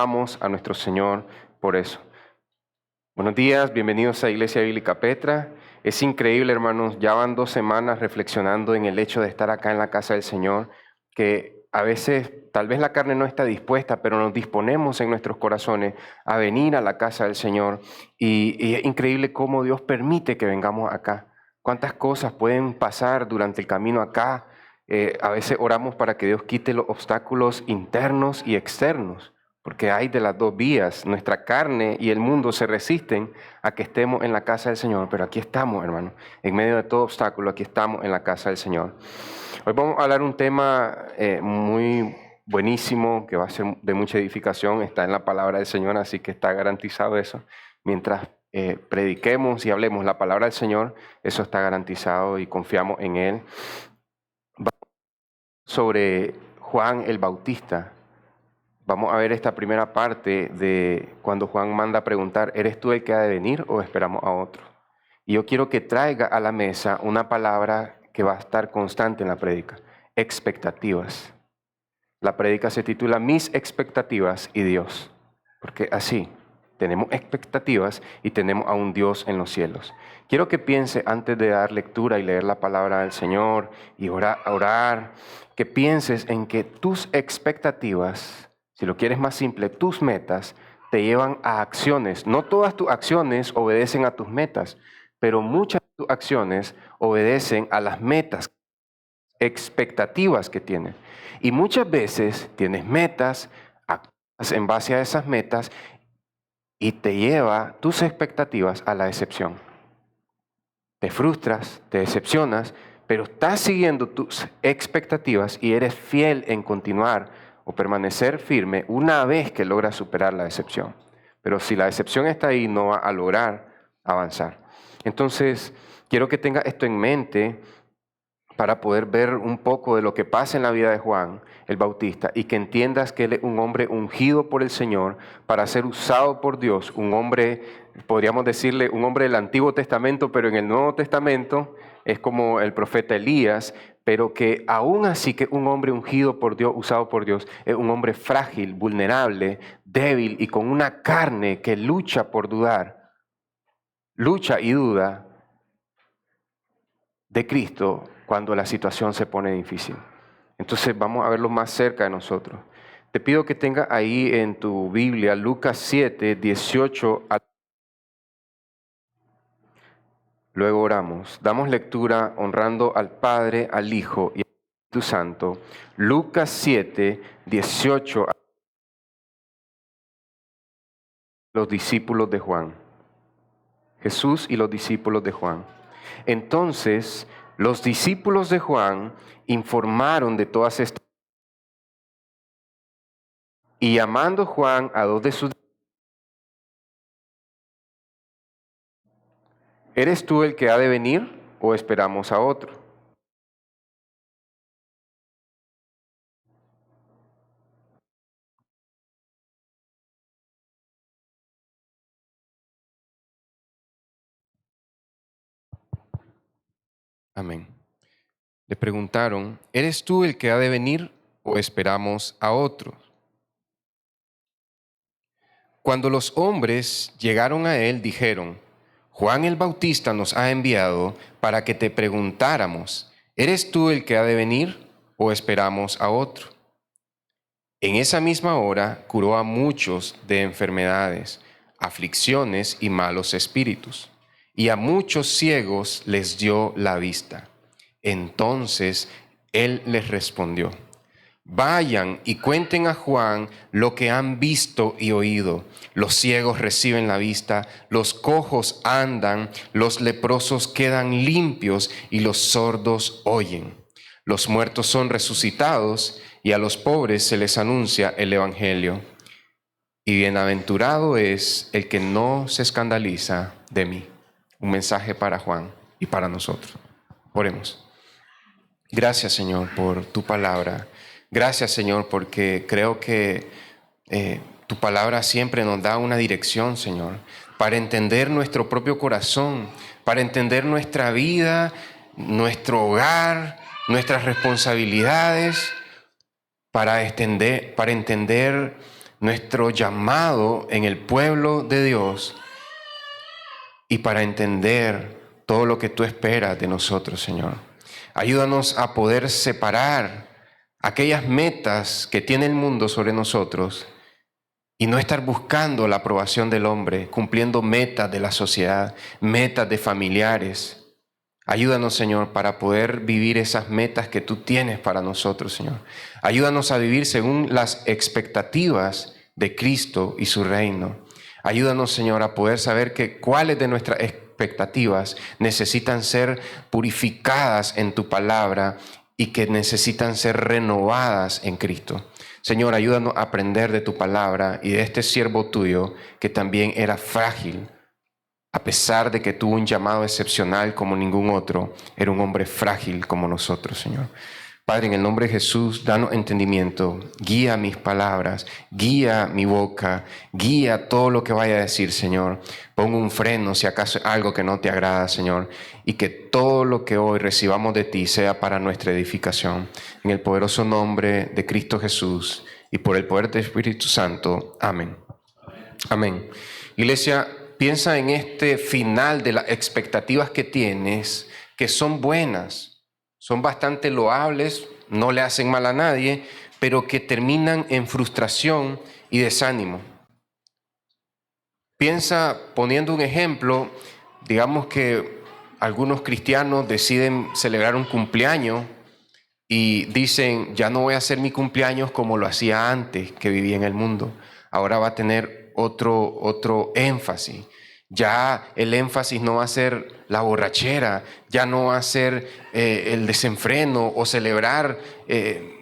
Vamos a nuestro Señor por eso. Buenos días, bienvenidos a Iglesia Bíblica Petra. Es increíble, hermanos, ya van 2 semanas reflexionando en el hecho de estar acá en la casa del Señor, que a veces tal vez la carne no está dispuesta, pero nos disponemos en nuestros corazones a venir a la casa del Señor. Y es increíble cómo Dios permite que vengamos acá. Cuántas cosas pueden pasar durante el camino acá. A veces oramos para que Dios quite los obstáculos internos y externos, porque hay de las dos vías. Nuestra carne y el mundo se resisten a que estemos en la casa del Señor, pero aquí estamos, hermano, en medio de todo obstáculo, aquí estamos en la casa del Señor. Hoy vamos a hablar un tema muy buenísimo, que va a ser de mucha edificación, está en la palabra del Señor, así que está garantizado eso. Mientras prediquemos y hablemos la palabra del Señor, eso está garantizado y confiamos en Él. Sobre Juan el Bautista. Vamos a ver esta primera parte de cuando Juan manda a preguntar, ¿eres tú el que ha de venir o esperamos a otro? Y yo quiero que traiga a la mesa una palabra que va a estar constante en la prédica: expectativas. La prédica se titula Mis expectativas y Dios, porque así tenemos expectativas y tenemos a un Dios en los cielos. Quiero que piense antes de dar lectura y leer la palabra del Señor y orar, que pienses en que tus expectativas, si lo quieres más simple, tus metas te llevan a acciones. No todas tus acciones obedecen a tus metas, pero muchas de tus acciones obedecen a las metas, expectativas que tienes. Y muchas veces tienes metas, actúas en base a esas metas y te lleva tus expectativas a la decepción. Te frustras, te decepcionas, pero estás siguiendo tus expectativas y eres fiel en continuar o permanecer firme una vez que logras superar la decepción. Pero si la decepción está ahí, no va a lograr avanzar. Entonces, quiero que tengas esto en mente para poder ver un poco de lo que pasa en la vida de Juan el Bautista y que entiendas que él es un hombre ungido por el Señor para ser usado por Dios, un hombre, podríamos decirle, un hombre del Antiguo Testamento, pero en el Nuevo Testamento es como el profeta Elías, pero que aún así que un hombre ungido por Dios, usado por Dios, es un hombre frágil, vulnerable, débil y con una carne que lucha por dudar, lucha y duda de Cristo cuando la situación se pone difícil. Entonces vamos a verlo más cerca de nosotros. Te pido que tengas ahí en tu Biblia Lucas 7, 18 a... Luego oramos. Damos lectura honrando al Padre, al Hijo y al Espíritu Santo. Lucas 7, 18 a... Los discípulos de Juan. Jesús y los discípulos de Juan. Entonces, los discípulos de Juan informaron de todas estas. Y llamando Juan a 2 de sus... ¿Eres tú el que ha de venir o esperamos a otro? Amén. Le preguntaron, ¿eres tú el que ha de venir o esperamos a otro? Cuando los hombres llegaron a él, dijeron, Juan el Bautista nos ha enviado para que te preguntáramos, ¿eres tú el que ha de venir o esperamos a otro? En esa misma hora curó a muchos de enfermedades, aflicciones y malos espíritus, y a muchos ciegos les dio la vista. Entonces él les respondió, vayan y cuenten a Juan lo que han visto y oído. Los ciegos reciben la vista, los cojos andan, los leprosos quedan limpios y los sordos oyen. Los muertos son resucitados y a los pobres se les anuncia el evangelio. Y bienaventurado es el que no se escandaliza de mí. Un mensaje para Juan y para nosotros. Oremos. Gracias, Señor, por tu palabra. Gracias, Señor, porque creo que tu palabra siempre nos da una dirección, Señor, para entender nuestro propio corazón, para entender nuestra vida, nuestro hogar, nuestras responsabilidades, para entender nuestro llamado en el pueblo de Dios y para entender todo lo que tú esperas de nosotros, Señor. Ayúdanos a poder separar aquellas metas que tiene el mundo sobre nosotros y no estar buscando la aprobación del hombre, cumpliendo metas de la sociedad, metas de familiares. Ayúdanos, Señor, para poder vivir esas metas que tú tienes para nosotros, Señor. Ayúdanos a vivir según las expectativas de Cristo y su reino. Ayúdanos, Señor, a poder saber que cuáles de nuestras expectativas necesitan ser purificadas en tu palabra y que necesitan ser renovadas en Cristo. Señor, ayúdanos a aprender de tu palabra y de este siervo tuyo que también era frágil. A pesar de que tuvo un llamado excepcional como ningún otro, era un hombre frágil como nosotros, Señor. Padre, en el nombre de Jesús, danos entendimiento, guía mis palabras, guía mi boca, guía todo lo que vaya a decir, Señor. Pon un freno si acaso es algo que no te agrada, Señor, y que todo lo que hoy recibamos de ti sea para nuestra edificación. En el poderoso nombre de Cristo Jesús y por el poder del Espíritu Santo. Amén. Amén. Iglesia, piensa en este final de las expectativas que tienes, que son buenas, son bastante loables, no le hacen mal a nadie, pero que terminan en frustración y desánimo. Piensa, poniendo un ejemplo, digamos que algunos cristianos deciden celebrar un cumpleaños y dicen, ya no voy a hacer mi cumpleaños como lo hacía antes que vivía en el mundo. Ahora va a tener otro énfasis. Ya el énfasis no va a ser la borrachera, ya no va a ser el desenfreno o celebrar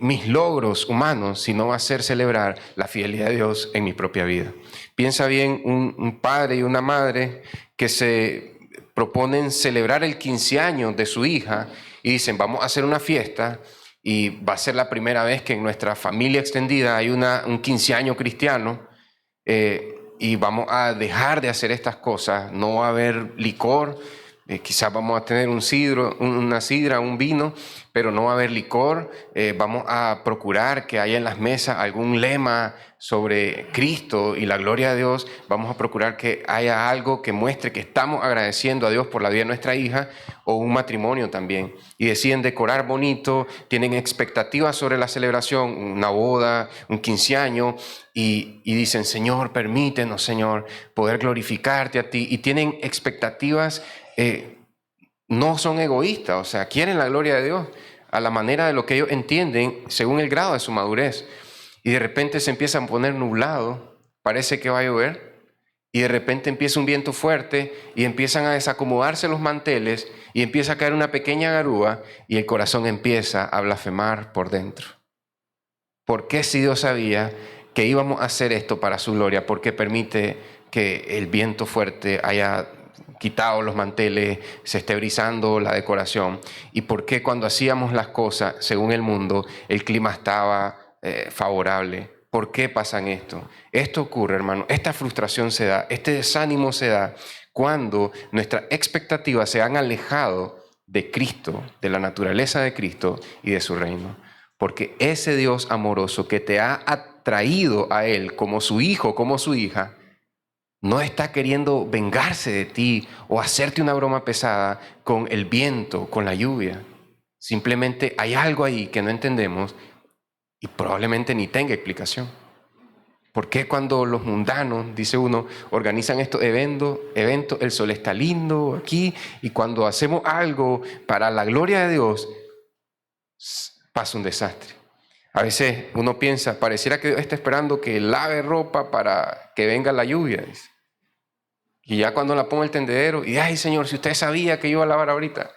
mis logros humanos, sino va a ser celebrar la fidelidad de Dios en mi propia vida. Piensa bien, un padre y una madre que se proponen celebrar el 15 años de su hija y dicen, vamos a hacer una fiesta y va a ser la primera vez que en nuestra familia extendida hay un 15 años cristiano. Y vamos a dejar de hacer estas cosas, no va a haber licor, quizás vamos a tener una sidra, un vino, pero no va a haber licor. Vamos a procurar que haya en las mesas algún lema sobre Cristo y la gloria de Dios. Vamos a procurar que haya algo que muestre que estamos agradeciendo a Dios por la vida de nuestra hija, o un matrimonio también. Y deciden decorar bonito, tienen expectativas sobre la celebración, una boda, un 15 años, y dicen, Señor, permítenos, Señor, poder glorificarte a ti. Y tienen expectativas, no son egoístas, o sea, quieren la gloria de Dios a la manera de lo que ellos entienden según el grado de su madurez. Y de repente se empiezan a poner nublado, parece que va a llover, y de repente empieza un viento fuerte y empiezan a desacomodarse los manteles y empieza a caer una pequeña garúa y el corazón empieza a blasfemar por dentro. ¿Por qué, si Dios sabía que íbamos a hacer esto para su gloria, por qué permite que el viento fuerte haya quitado los manteles, se esté brisando la decoración? ¿Y por qué cuando hacíamos las cosas según el mundo el clima estaba favorable? ¿Por qué pasan esto? Esto ocurre, hermano, esta frustración se da, este desánimo se da cuando nuestras expectativas se han alejado de Cristo, de la naturaleza de Cristo y de su reino. Porque ese Dios amoroso que te ha atraído a Él como su hijo, como su hija, no está queriendo vengarse de ti o hacerte una broma pesada con el viento, con la lluvia. Simplemente hay algo ahí que no entendemos y probablemente ni tenga explicación. ¿Por qué cuando los mundanos, dice uno, organizan estos eventos, el sol está lindo aquí, y cuando hacemos algo para la gloria de Dios, pasa un desastre? A veces uno piensa, pareciera que Dios está esperando que lave ropa para que venga la lluvia. Dice. Y ya cuando la pongo el tendedero, y ay Señor, si usted sabía que iba a lavar ahorita,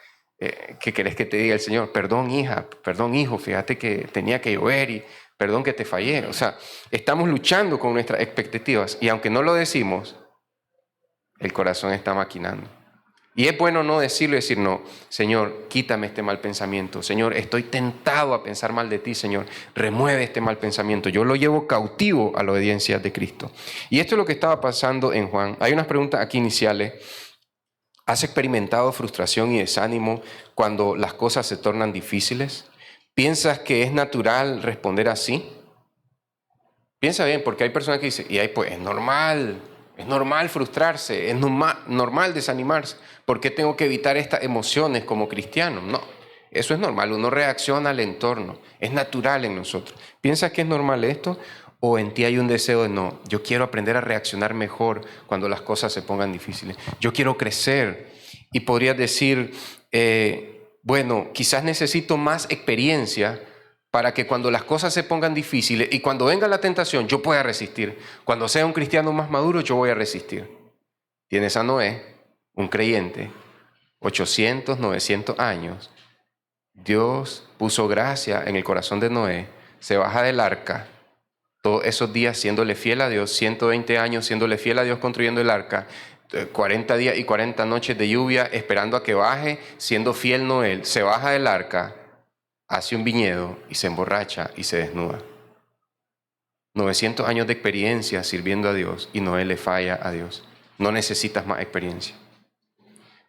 ¿qué querés que te diga el Señor? Perdón hija, perdón hijo, fíjate que tenía que llover y perdón que te fallé. O sea, estamos luchando con nuestras expectativas y aunque no lo decimos, el corazón está maquinando. Y es bueno no decirlo y decir, no, Señor, quítame este mal pensamiento. Señor, estoy tentado a pensar mal de ti, Señor. Remueve este mal pensamiento. Yo lo llevo cautivo a la obediencia de Cristo. Y esto es lo que estaba pasando en Juan. Hay unas preguntas aquí iniciales. ¿Has experimentado frustración y desánimo cuando las cosas se tornan difíciles? ¿Piensas que es natural responder así? Piensa bien, porque hay personas que dicen, y ahí pues es normal frustrarse, es normal desanimarse. ¿Por qué tengo que evitar estas emociones como cristiano? No, eso es normal, uno reacciona al entorno, es natural en nosotros. ¿Piensas que es normal esto? ¿O en ti hay un deseo de no, yo quiero aprender a reaccionar mejor cuando las cosas se pongan difíciles? Yo quiero crecer. Y podrías decir, bueno, quizás necesito más experiencia para que cuando las cosas se pongan difíciles y cuando venga la tentación yo pueda resistir. Cuando sea un cristiano más maduro yo voy a resistir. Tienes a Noé, un creyente, 800, 900 años. Dios puso gracia en el corazón de Noé, se baja del arca, todos esos días siéndole fiel a Dios, 120 años siéndole fiel a Dios construyendo el arca, 40 días y 40 noches de lluvia esperando a que baje, siendo fiel Noé, se baja del arca, hace un viñedo y se emborracha y se desnuda. 900 años de experiencia sirviendo a Dios y Noé le falla a Dios. No necesitas más experiencia.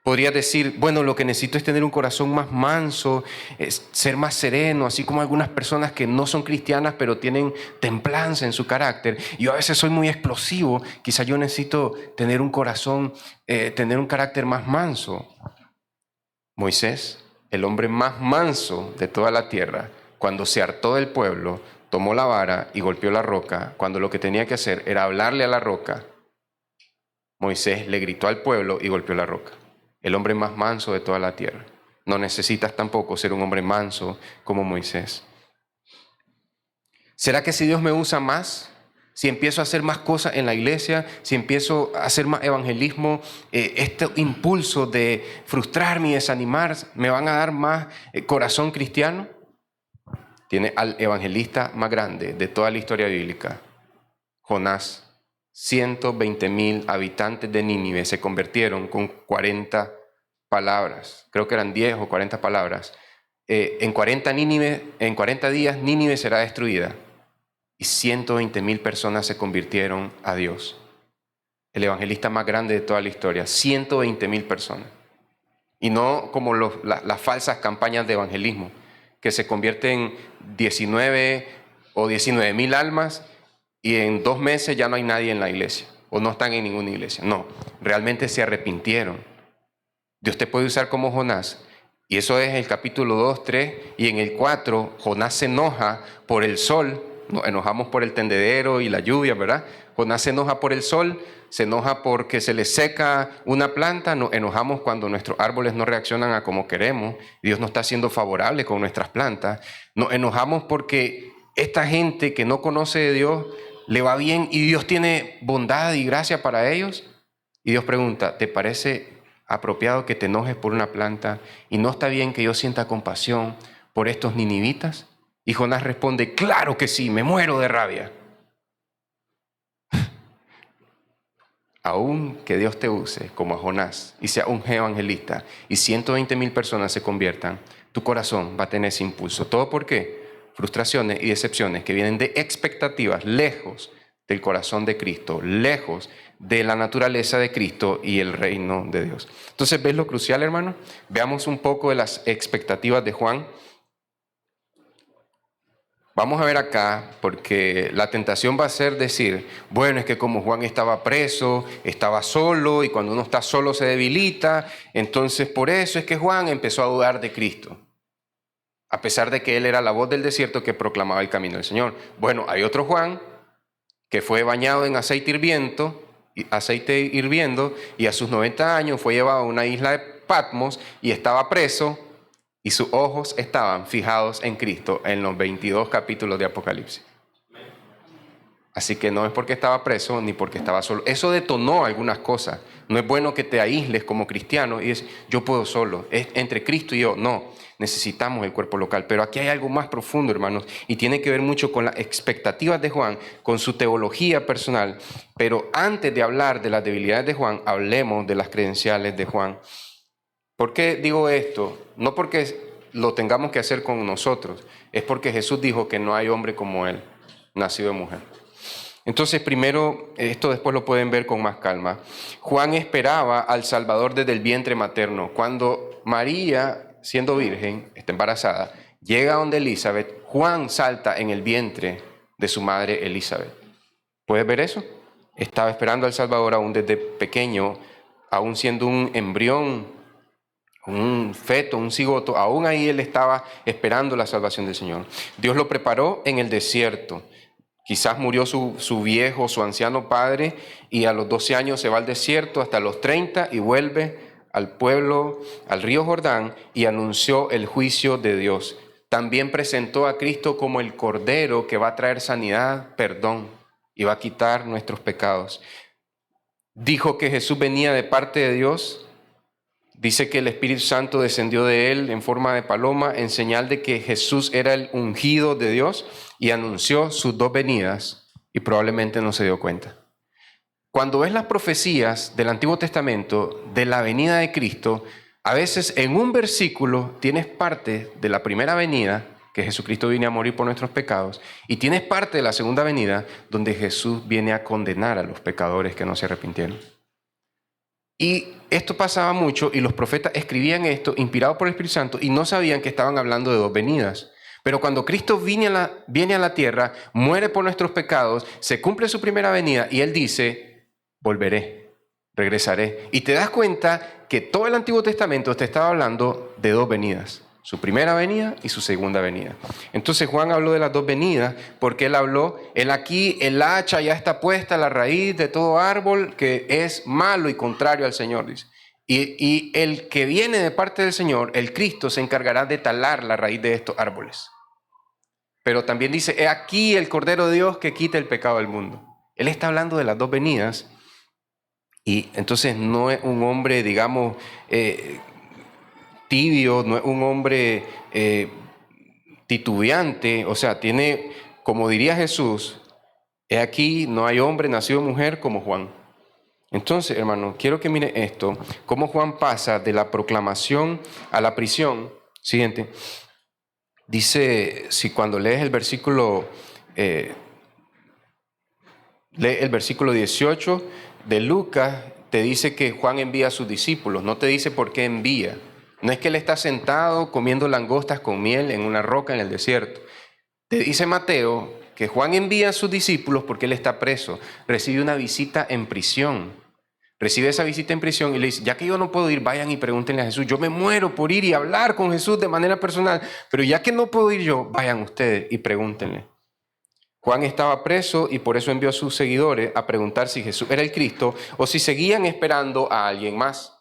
Podrías decir, bueno, lo que necesito es tener un corazón más manso, es ser más sereno, así como algunas personas que no son cristianas pero tienen templanza en su carácter. Yo a veces soy muy explosivo, quizá yo necesito tener un corazón, tener un carácter más manso. Moisés, el hombre más manso de toda la tierra, cuando se hartó del pueblo, tomó la vara y golpeó la roca, cuando lo que tenía que hacer era hablarle a la roca. Moisés le gritó al pueblo y golpeó la roca. El hombre más manso de toda la tierra. No necesitas tampoco ser un hombre manso como Moisés. ¿Será que si Dios me usa más, si empiezo a hacer más cosas en la iglesia, si empiezo a hacer más evangelismo, este impulso de frustrarme y desanimar, me van a dar más corazón cristiano? Tiene al evangelista más grande de toda la historia bíblica, Jonás. 120,000 habitantes de Nínive se convirtieron con 40 palabras. Creo que eran 10 o 40 palabras. En 40 días Nínive será destruida. Y 120,000 personas se convirtieron a Dios. El evangelista más grande de toda la historia. 120,000 personas. Y no como las falsas campañas de evangelismo, que se convierten 19 o 19,000 almas y en 2 meses ya no hay nadie en la iglesia o no están en ninguna iglesia. No, realmente se arrepintieron. Dios te puede usar como Jonás. Y eso es el capítulo 2, 3 y en el 4 Jonás se enoja por el sol. Nos enojamos por el tendedero y la lluvia, ¿verdad? Jonás se enoja por el sol, se enoja porque se le seca una planta, nos enojamos cuando nuestros árboles no reaccionan a como queremos, Dios no está siendo favorable con nuestras plantas, nos enojamos porque esta gente que no conoce de Dios le va bien y Dios tiene bondad y gracia para ellos. Y Dios pregunta, ¿te parece apropiado que te enojes por una planta y no está bien que yo sienta compasión por estos ninivitas? Y Jonás responde, claro que sí, me muero de rabia. Aún que Dios te use como a Jonás y sea un evangelista y 120,000 personas se conviertan, tu corazón va a tener ese impulso. ¿Todo por qué? Frustraciones y decepciones que vienen de expectativas lejos del corazón de Cristo, lejos de la naturaleza de Cristo y el reino de Dios. Entonces, ¿ves lo crucial, hermano? Veamos un poco de las expectativas de Juan. Vamos a ver acá, porque la tentación va a ser decir, bueno, es que como Juan estaba preso, estaba solo, y cuando uno está solo se debilita, entonces por eso es que Juan empezó a dudar de Cristo, a pesar de que él era la voz del desierto que proclamaba el camino del Señor. Bueno, hay otro Juan que fue bañado en aceite hirviendo, y a sus 90 años fue llevado a una isla de Patmos y estaba preso, y sus ojos estaban fijados en Cristo en los 22 capítulos de Apocalipsis. Así que no es porque estaba preso ni porque estaba solo. Eso detonó algunas cosas. No es bueno que te aísles como cristiano y es yo puedo solo, es entre Cristo y yo. No, necesitamos el cuerpo local. Pero aquí hay algo más profundo, hermanos, y tiene que ver mucho con las expectativas de Juan, con su teología personal. Pero antes de hablar de las debilidades de Juan, hablemos de las credenciales de Juan. ¿Por qué digo esto? No porque lo tengamos que hacer con nosotros, es porque Jesús dijo que no hay hombre como él, nacido de mujer. Entonces, primero, esto después lo pueden ver con más calma. Juan esperaba al Salvador desde el vientre materno. Cuando María, siendo virgen, está embarazada, llega donde Elizabeth, Juan salta en el vientre de su madre Elizabeth. ¿Puedes ver eso? Estaba esperando al Salvador aún desde pequeño, aún siendo un embrión, un feto, un cigoto, aún ahí él estaba esperando la salvación del Señor. Dios lo preparó en el desierto. Quizás murió su viejo, su anciano padre, y a los 12 años se va al desierto hasta los 30 y vuelve al pueblo, al río Jordán, y anunció el juicio de Dios. También presentó a Cristo como el Cordero que va a traer sanidad, perdón, y va a quitar nuestros pecados. Dijo que Jesús venía de parte de Dios. Dice que el Espíritu Santo descendió de él en forma de paloma, en señal de que Jesús era el ungido de Dios, y anunció sus dos venidas, y probablemente no se dio cuenta. Cuando ves las profecías del Antiguo Testamento de la venida de Cristo, a veces en un versículo tienes parte de la primera venida, que Jesucristo viene a morir por nuestros pecados, y tienes parte de la segunda venida, donde Jesús viene a condenar a los pecadores que no se arrepintieron. Y esto pasaba mucho, y los profetas escribían esto inspirados por el Espíritu Santo y no sabían que estaban hablando de dos venidas. Pero cuando Cristo viene a la tierra, muere por nuestros pecados, se cumple su primera venida y Él dice, volveré, regresaré. Y te das cuenta que todo el Antiguo Testamento te estaba hablando de dos venidas. Su primera venida y su segunda venida. Entonces Juan habló de las dos venidas porque él aquí, el hacha ya está puesta a la raíz de todo árbol que es malo y contrario al Señor, dice. Y el que viene de parte del Señor, el Cristo, se encargará de talar la raíz de estos árboles. Pero también dice, he aquí el Cordero de Dios que quita el pecado del mundo. Él está hablando de las dos venidas y entonces no es un hombre, digamos, tibio, no es un hombre titubeante, o sea, tiene, como diría Jesús, he aquí no hay hombre nacido de mujer como Juan. Entonces, hermano, quiero que mire esto, cómo Juan pasa de la proclamación a la prisión. Siguiente. Dice, si cuando lees el versículo, lee el versículo 18 de Lucas, te dice que Juan envía a sus discípulos, no te dice por qué envía. No es que él está sentado comiendo langostas con miel en una roca en el desierto. Te dice Mateo que Juan envía a sus discípulos porque él está preso. Recibe una visita en prisión. Recibe esa visita en prisión y le dice, ya que yo no puedo ir, vayan y pregúntenle a Jesús. Yo me muero por ir y hablar con Jesús de manera personal, pero ya que no puedo ir yo, vayan ustedes y pregúntenle. Juan estaba preso y por eso envió a sus seguidores a preguntar si Jesús era el Cristo o si seguían esperando a alguien más.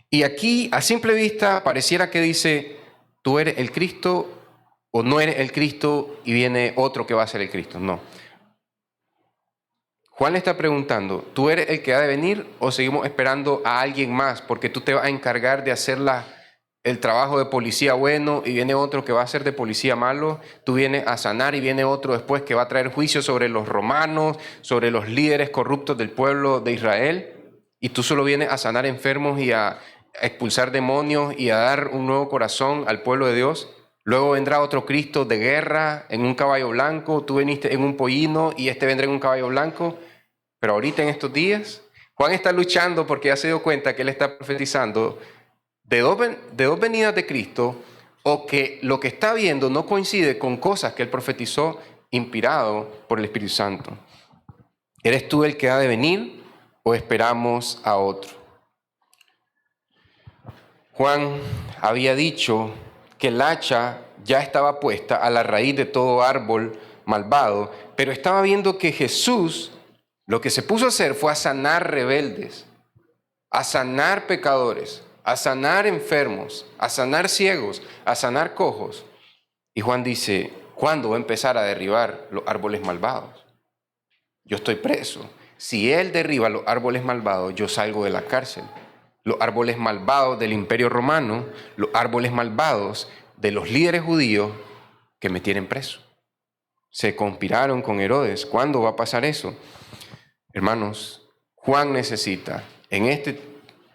Y aquí, a simple vista, pareciera que dice, tú eres el Cristo o no eres el Cristo y viene otro que va a ser el Cristo. No. Juan le está preguntando, ¿tú eres el que ha de venir o seguimos esperando a alguien más? Porque tú te vas a encargar de hacer el trabajo de policía bueno y viene otro que va a ser de policía malo. Tú vienes a sanar y viene otro después que va a traer juicio sobre los romanos, sobre los líderes corruptos del pueblo de Israel. Y tú solo vienes a sanar enfermos y a expulsar demonios y a dar un nuevo corazón al pueblo de Dios. Luego vendrá otro Cristo de guerra en un caballo blanco. Tú viniste en un pollino y este vendrá en un caballo blanco. Pero ahorita en estos días, Juan está luchando porque ya se dio cuenta que él está profetizando de dos venidas de Cristo o que lo que está viendo no coincide con cosas que él profetizó inspirado por el Espíritu Santo. ¿Eres tú el que ha de venir o esperamos a otro? Juan había dicho que el hacha ya estaba puesta a la raíz de todo árbol malvado, pero estaba viendo que Jesús lo que se puso a hacer fue a sanar rebeldes, a sanar pecadores, a sanar enfermos, a sanar ciegos, a sanar cojos. Y Juan dice, ¿cuándo va a empezar a derribar los árboles malvados? Yo estoy preso. Si Él derriba los árboles malvados, yo salgo de la cárcel. Los árboles malvados del Imperio Romano, los árboles malvados de los líderes judíos que me tienen preso. Se conspiraron con Herodes. ¿Cuándo va a pasar eso? Hermanos, Juan necesita en este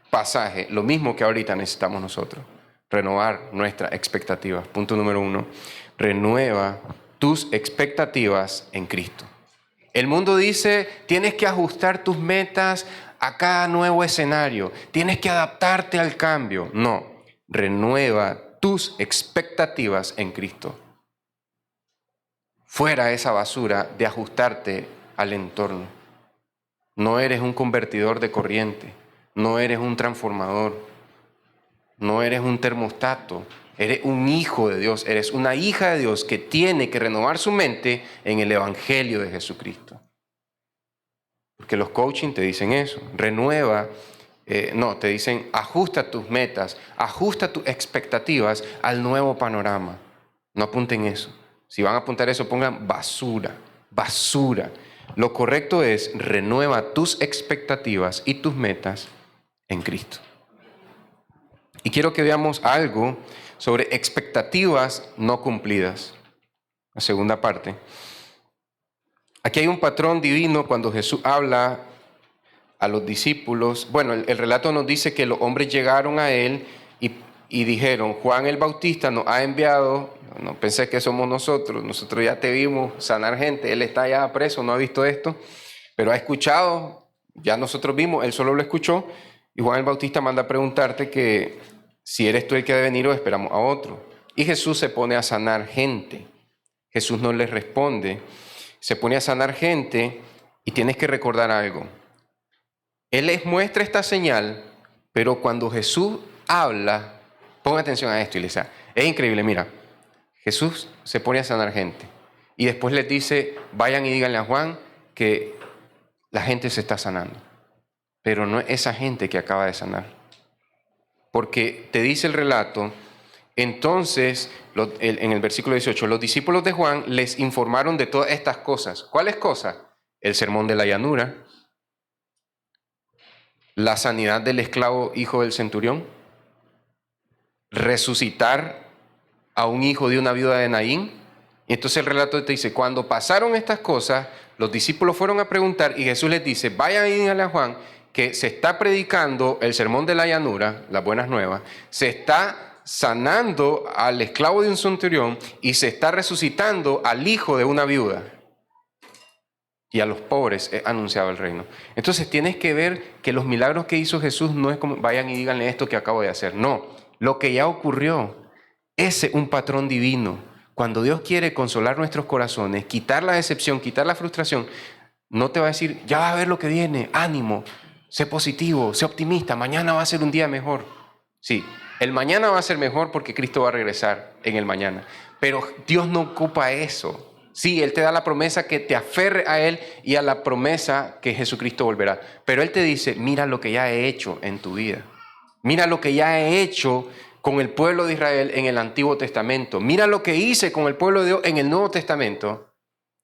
pasaje lo mismo que ahorita necesitamos nosotros, renovar nuestras expectativas. Punto número 1, renueva tus expectativas en Cristo. El mundo dice, tienes que ajustar tus metas a cada nuevo escenario, tienes que adaptarte al cambio. No, renueva tus expectativas en Cristo. Fuera esa basura de ajustarte al entorno. No eres un convertidor de corriente, no eres un transformador, no eres un termostato, eres un hijo de Dios, eres una hija de Dios que tiene que renovar su mente en el Evangelio de Jesucristo. Porque los coaching te dicen eso, renueva, te dicen ajusta tus metas, ajusta tus expectativas al nuevo panorama. No apunten eso. Si van a apuntar eso, pongan basura, basura. Lo correcto es renueva tus expectativas y tus metas en Cristo. Y quiero que veamos algo sobre expectativas no cumplidas. La segunda parte. Aquí hay un patrón divino cuando Jesús habla a los discípulos. Bueno, el relato nos dice que los hombres llegaron a él y dijeron, Juan el Bautista nos ha enviado, no pensé que somos nosotros ya te vimos sanar gente, él está ya preso, no ha visto esto, pero ha escuchado, ya nosotros vimos, él solo lo escuchó, y Juan el Bautista manda a preguntarte que si eres tú el que ha de venir o esperamos a otro. Y Jesús se pone a sanar gente. Jesús no les responde, se pone a sanar gente y tienes que recordar algo. Él les muestra esta señal, pero cuando Jesús habla, pon atención a esto, iglesia. Es increíble, mira. Jesús se pone a sanar gente y después les dice, vayan y díganle a Juan que la gente se está sanando. Pero no es esa gente que acaba de sanar. Porque te dice el relato, entonces, en el versículo 18, los discípulos de Juan les informaron de todas estas cosas. ¿Cuáles cosas? El sermón de la llanura, la sanidad del esclavo hijo del centurión, resucitar a un hijo de una viuda de Naín. Y entonces el relato te dice, cuando pasaron estas cosas, los discípulos fueron a preguntar y Jesús les dice, vayan y díganle a Juan que se está predicando el sermón de la llanura, las buenas nuevas, se está sanando al esclavo de un centurión y se está resucitando al hijo de una viuda. Y a los pobres es anunciado el reino. Entonces tienes que ver que los milagros que hizo Jesús no es como vayan y díganle esto que acabo de hacer. No, lo que ya ocurrió, ese es un patrón divino. Cuando Dios quiere consolar nuestros corazones, quitar la decepción, quitar la frustración, no te va a decir, ya vas a ver lo que viene, ánimo, sé positivo, sé optimista, mañana va a ser un día mejor. Sí, el mañana va a ser mejor porque Cristo va a regresar en el mañana. Pero Dios no ocupa eso. Sí, Él te da la promesa que te aferre a Él y a la promesa que Jesucristo volverá. Pero Él te dice, mira lo que ya he hecho en tu vida. Mira lo que ya he hecho con el pueblo de Israel en el Antiguo Testamento. Mira lo que hice con el pueblo de Dios en el Nuevo Testamento.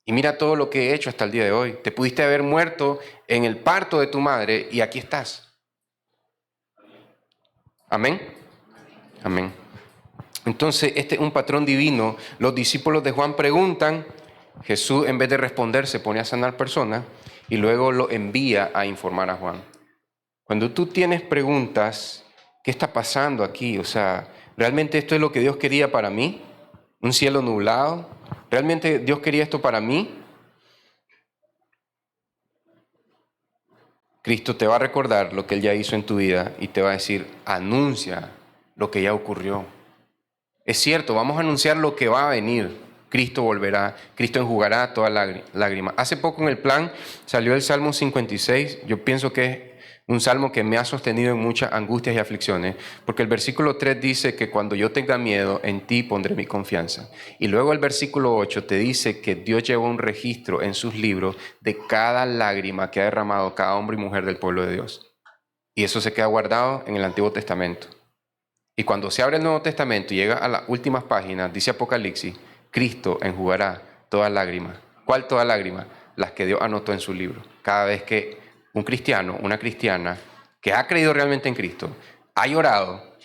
Y mira todo lo que he hecho hasta el día de hoy. Te pudiste haber muerto en el parto de tu madre y aquí estás. Amén. Amén. Entonces, este es un patrón divino. Los discípulos de Juan preguntan, Jesús en vez de responder se pone a sanar personas y luego lo envía a informar a Juan. Cuando tú tienes preguntas, ¿qué está pasando aquí? O sea, ¿realmente esto es lo que Dios quería para mí? ¿Un cielo nublado? ¿Realmente Dios quería esto para mí? Cristo te va a recordar lo que Él ya hizo en tu vida y te va a decir, anuncia lo que ya ocurrió. Es cierto, vamos a anunciar lo que va a venir. Cristo volverá, Cristo enjugará toda lágrima. Hace poco en el plan salió el Salmo 56. Yo pienso que es un salmo que me ha sostenido en muchas angustias y aflicciones, porque el versículo 3 dice que cuando yo tenga miedo, en ti pondré mi confianza. Y luego el versículo 8 te dice que Dios lleva un registro en sus libros de cada lágrima que ha derramado cada hombre y mujer del pueblo de Dios. Y eso se queda guardado en el Antiguo Testamento. Y cuando se abre el Nuevo Testamento y llega a las últimas páginas, dice Apocalipsis, Cristo enjugará toda lágrima. ¿Cuál toda lágrima? Las que Dios anotó en su libro. Cada vez que un cristiano, una cristiana, que ha creído realmente en Cristo, ha llorado,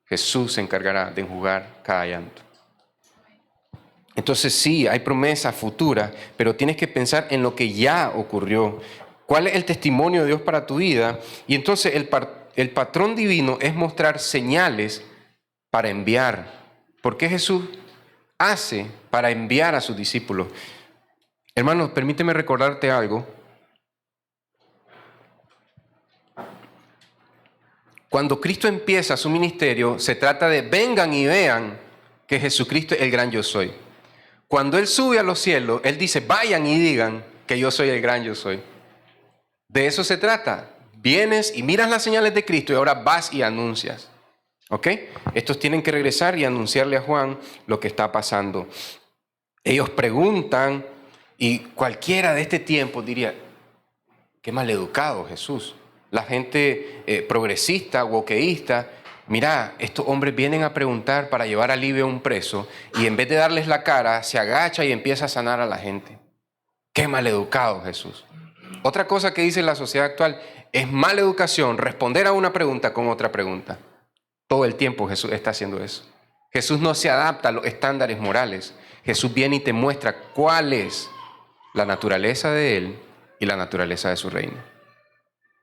Jesús se encargará de enjugar cada llanto. Entonces sí, hay promesas futuras, pero tienes que pensar en lo que ya ocurrió. ¿Cuál es el testimonio de Dios para tu vida? Y entonces el patrón divino es mostrar señales para enviar. ¿Por qué Jesús hace para enviar a sus discípulos? Hermanos, permíteme recordarte algo. Cuando Cristo empieza su ministerio, se trata de vengan y vean que Jesucristo es el gran yo soy. Cuando Él sube a los cielos, Él dice, vayan y digan que yo soy el gran yo soy. De eso se trata. Vienes y miras las señales de Cristo y ahora vas y anuncias. ¿Ok? Estos tienen que regresar y anunciarle a Juan lo que está pasando. Ellos preguntan y cualquiera de este tiempo diría, qué maleducado Jesús. La gente progresista, wokeísta, mira, estos hombres vienen a preguntar para llevar alivio a un preso y en vez de darles la cara, se agacha y empieza a sanar a la gente. Qué maleducado Jesús. Otra cosa que dice la sociedad actual es mala educación responder a una pregunta con otra pregunta. Todo el tiempo Jesús está haciendo eso. Jesús no se adapta a los estándares morales. Jesús viene y te muestra cuál es la naturaleza de Él y la naturaleza de su reino.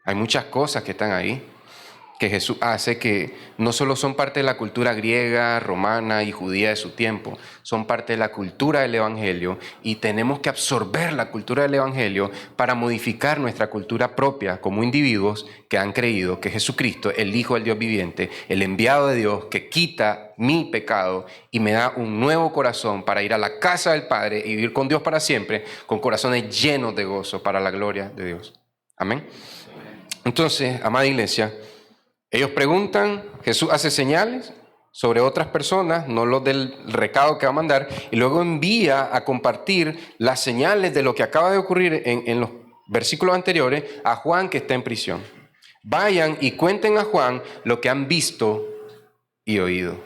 Hay muchas cosas que están ahí que Jesús hace que no solo son parte de la cultura griega, romana y judía de su tiempo, son parte de la cultura del Evangelio y tenemos que absorber la cultura del Evangelio para modificar nuestra cultura propia como individuos que han creído que Jesucristo, el Hijo del Dios viviente, el enviado de Dios que quita mi pecado y me da un nuevo corazón para ir a la casa del Padre y vivir con Dios para siempre, con corazones llenos de gozo para la gloria de Dios. Amén. Entonces, amada iglesia, ellos preguntan, Jesús hace señales sobre otras personas, no los del recado que va a mandar, y luego envía a compartir las señales de lo que acaba de ocurrir en los versículos anteriores a Juan que está en prisión. Vayan y cuenten a Juan lo que han visto y oído.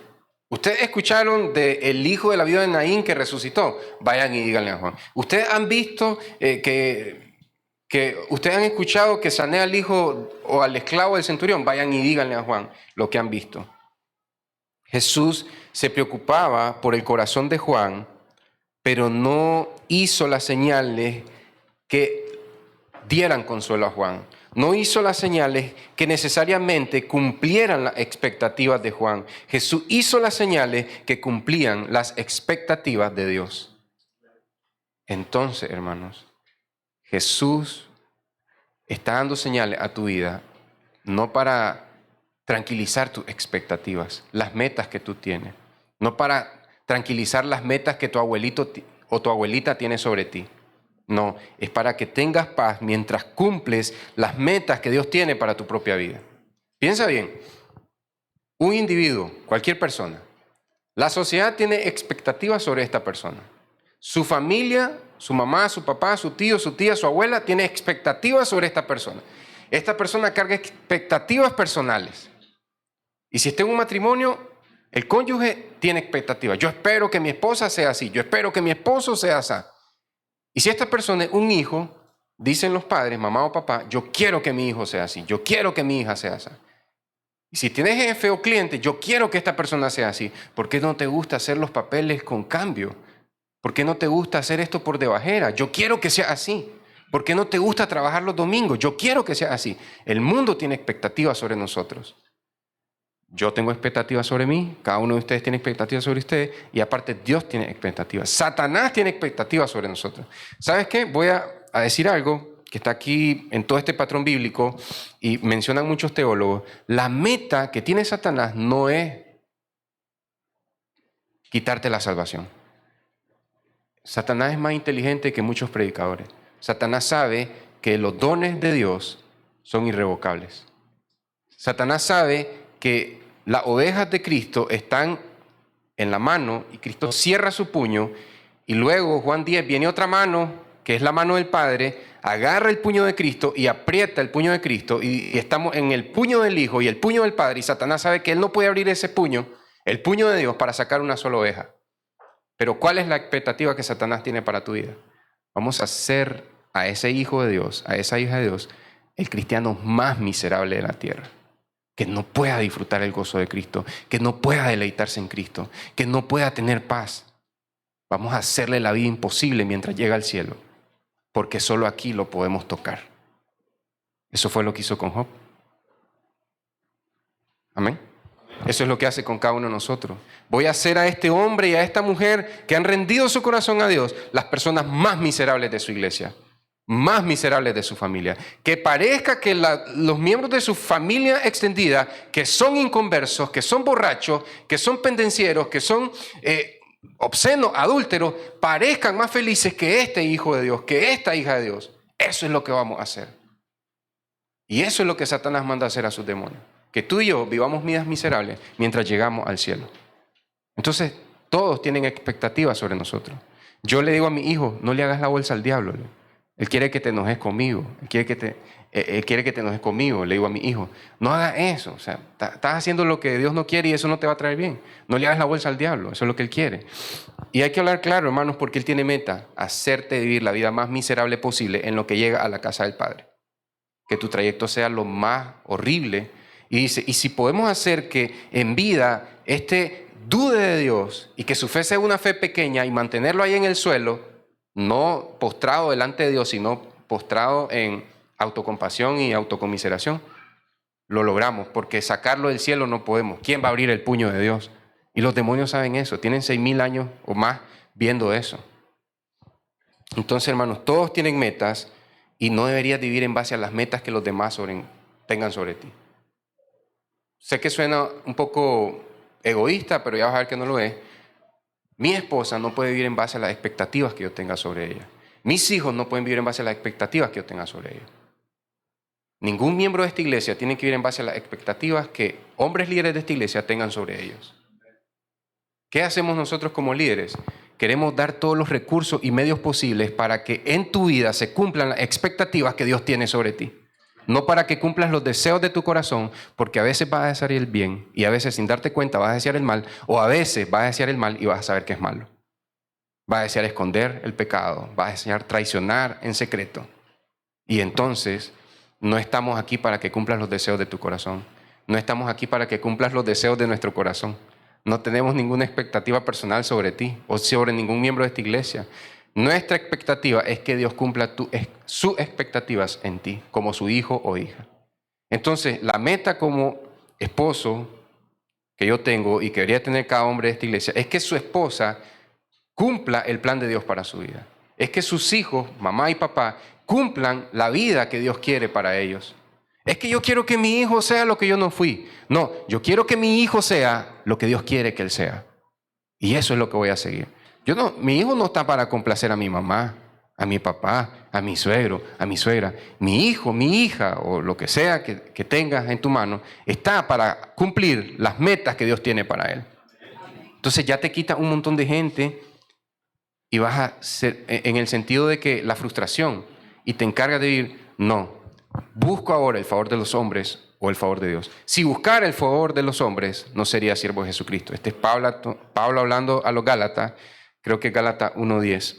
Ustedes escucharon del hijo de la viuda de Naín que resucitó. Vayan y díganle a Juan. Ustedes han visto que ustedes han escuchado que sané al hijo o al esclavo del centurión. Vayan y díganle a Juan lo que han visto. Jesús se preocupaba por el corazón de Juan, pero no hizo las señales que dieran consuelo a Juan. No hizo las señales que necesariamente cumplieran las expectativas de Juan. Jesús hizo las señales que cumplían las expectativas de Dios. Entonces, hermanos, Jesús está dando señales a tu vida, no para tranquilizar tus expectativas, las metas que tú tienes, no para tranquilizar las metas que tu abuelito o tu abuelita tiene sobre ti. No, es para que tengas paz mientras cumples las metas que Dios tiene para tu propia vida. Piensa bien, un individuo, cualquier persona, la sociedad tiene expectativas sobre esta persona. Su familia, su mamá, su papá, su tío, su tía, su abuela, tiene expectativas sobre esta persona. Esta persona carga expectativas personales. Y si está en un matrimonio, el cónyuge tiene expectativas. Yo espero que mi esposa sea así, yo espero que mi esposo sea así. Y si esta persona es un hijo, dicen los padres, mamá o papá, yo quiero que mi hijo sea así, yo quiero que mi hija sea así. Y si tienes jefe o cliente, yo quiero que esta persona sea así. ¿Por qué no te gusta hacer los papeles con cambio? ¿Por qué no te gusta hacer esto por debajera? Yo quiero que sea así. ¿Por qué no te gusta trabajar los domingos? Yo quiero que sea así. El mundo tiene expectativas sobre nosotros. Yo tengo expectativas sobre mí, cada uno de ustedes tiene expectativas sobre ustedes, y aparte Dios tiene expectativas. Satanás tiene expectativas sobre nosotros. ¿Sabes qué? Voy a decir algo que está aquí en todo este patrón bíblico y mencionan muchos teólogos. La meta que tiene Satanás no es quitarte la salvación. Satanás es más inteligente que muchos predicadores. Satanás sabe que los dones de Dios son irrevocables. Satanás sabe que las ovejas de Cristo están en la mano y Cristo cierra su puño y luego Juan 10 viene otra mano, que es la mano del Padre, agarra el puño de Cristo y aprieta el puño de Cristo y estamos en el puño del Hijo y el puño del Padre y Satanás sabe que él no puede abrir ese puño, el puño de Dios, para sacar una sola oveja. Pero ¿cuál es la expectativa que Satanás tiene para tu vida? Vamos a hacer a ese hijo de Dios, a esa hija de Dios, el cristiano más miserable de la tierra. Que no pueda disfrutar el gozo de Cristo, que no pueda deleitarse en Cristo, que no pueda tener paz. Vamos a hacerle la vida imposible mientras llega al cielo, porque solo aquí lo podemos tocar. Eso fue lo que hizo con Job. Amén. Eso es lo que hace con cada uno de nosotros. Voy a hacer a este hombre y a esta mujer que han rendido su corazón a Dios las personas más miserables de su iglesia, más miserables de su familia. Que parezca que los miembros de su familia extendida, que son inconversos, que son borrachos, que son pendencieros, que son obscenos, adúlteros, parezcan más felices que este hijo de Dios, que esta hija de Dios. Eso es lo que vamos a hacer. Y eso es lo que Satanás manda hacer a sus demonios. Que tú y yo vivamos vidas miserables mientras llegamos al cielo. Entonces, todos tienen expectativas sobre nosotros. Yo le digo a mi hijo, no le hagas la bolsa al diablo. Él quiere que te enojes conmigo. Él quiere que te enojes conmigo. Le digo a mi hijo, no hagas eso. O sea, estás haciendo lo que Dios no quiere y eso no te va a traer bien. No le hagas la bolsa al diablo. Eso es lo que Él quiere. Y hay que hablar claro, hermanos, porque Él tiene meta, hacerte vivir la vida más miserable posible en lo que llega a la casa del Padre. Que tu trayecto sea lo más horrible. Y dice, y si podemos hacer que en vida dude de Dios y que su fe sea una fe pequeña y mantenerlo ahí en el suelo, no postrado delante de Dios, sino postrado en autocompasión y autocomiseración, lo logramos, porque sacarlo del cielo no podemos. ¿Quién va a abrir el puño de Dios? Y los demonios saben eso, tienen 6,000 años o más viendo eso. Entonces, hermanos, todos tienen metas y no deberías vivir en base a las metas que los demás tengan sobre ti. Sé que suena un poco egoísta, pero ya vas a ver que no lo es. Mi esposa no puede vivir en base a las expectativas que yo tenga sobre ella. Mis hijos no pueden vivir en base a las expectativas que yo tenga sobre ellos. Ningún miembro de esta iglesia tiene que vivir en base a las expectativas que hombres líderes de esta iglesia tengan sobre ellos. ¿Qué hacemos nosotros como líderes? Queremos dar todos los recursos y medios posibles para que en tu vida se cumplan las expectativas que Dios tiene sobre ti. No para que cumplas los deseos de tu corazón, porque a veces vas a desear el bien y a veces sin darte cuenta vas a desear el mal, o a veces vas a desear el mal y vas a saber que es malo. Vas a desear esconder el pecado, vas a desear traicionar en secreto. Y entonces no estamos aquí para que cumplas los deseos de tu corazón. No estamos aquí para que cumplas los deseos de nuestro corazón. No tenemos ninguna expectativa personal sobre ti o sobre ningún miembro de esta iglesia. Nuestra expectativa es que Dios cumpla sus expectativas en ti, como su hijo o hija. Entonces, la meta como esposo que yo tengo y que debería tener cada hombre de esta iglesia es que su esposa cumpla el plan de Dios para su vida. Es que sus hijos, mamá y papá, cumplan la vida que Dios quiere para ellos. Es que yo quiero que mi hijo sea lo que yo no fui. No, yo quiero que mi hijo sea lo que Dios quiere que él sea. Y eso es lo que voy a seguir. Mi hijo no está para complacer a mi mamá, a mi papá, a mi suegro, a mi suegra. Mi hijo, mi hija o lo que sea que tengas en tu mano está para cumplir las metas que Dios tiene para él. Entonces ya te quita un montón de gente y vas a ser en el sentido de que la frustración y te encargas de vivir, no, busco ahora el favor de los hombres o el favor de Dios. Si buscara el favor de los hombres, no sería siervo de Jesucristo. Este es Pablo hablando a los Gálatas, creo que Gálatas 1:10.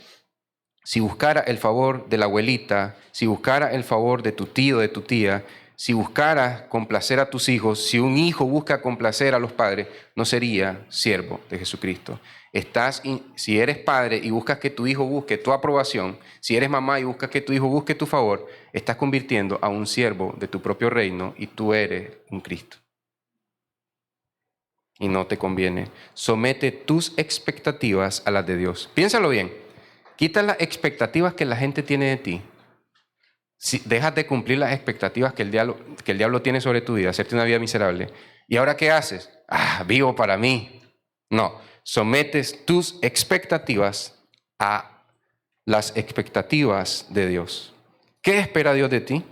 Si buscara el favor de la abuelita, si buscara el favor de tu tío, de tu tía, si buscaras complacer a tus hijos, si un hijo busca complacer a los padres, no sería siervo de Jesucristo. Si eres padre y buscas que tu hijo busque tu aprobación, si eres mamá y buscas que tu hijo busque tu favor, estás convirtiendo a un siervo de tu propio reino y tú eres un Cristo. Y no te conviene. Somete tus expectativas a las de Dios. Piénsalo bien. Quita las expectativas que la gente tiene de ti. Dejas de cumplir las expectativas que el diablo tiene sobre tu vida, hacerte una vida miserable. ¿Y ahora qué haces? Vivo para mí. No, sometes tus expectativas a las expectativas de Dios. ¿Qué espera Dios de ti?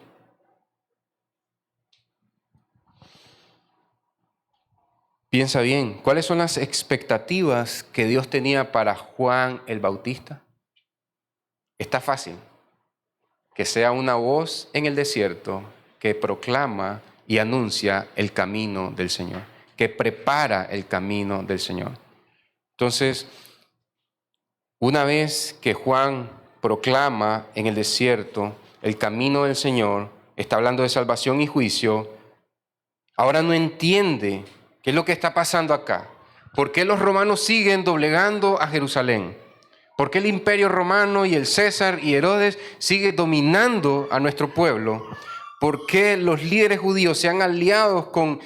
Piensa bien, ¿cuáles son las expectativas que Dios tenía para Juan el Bautista? Está fácil. Que sea una voz en el desierto que proclama y anuncia el camino del Señor, que prepara el camino del Señor. Entonces, una vez que Juan proclama en el desierto el camino del Señor, está hablando de salvación y juicio, ahora no entiende qué es lo que está pasando acá. ¿Por qué los romanos siguen doblegando a Jerusalén? ¿Por qué el imperio romano y el César y Herodes sigue dominando a nuestro pueblo? ¿Por qué los líderes judíos se han aliado con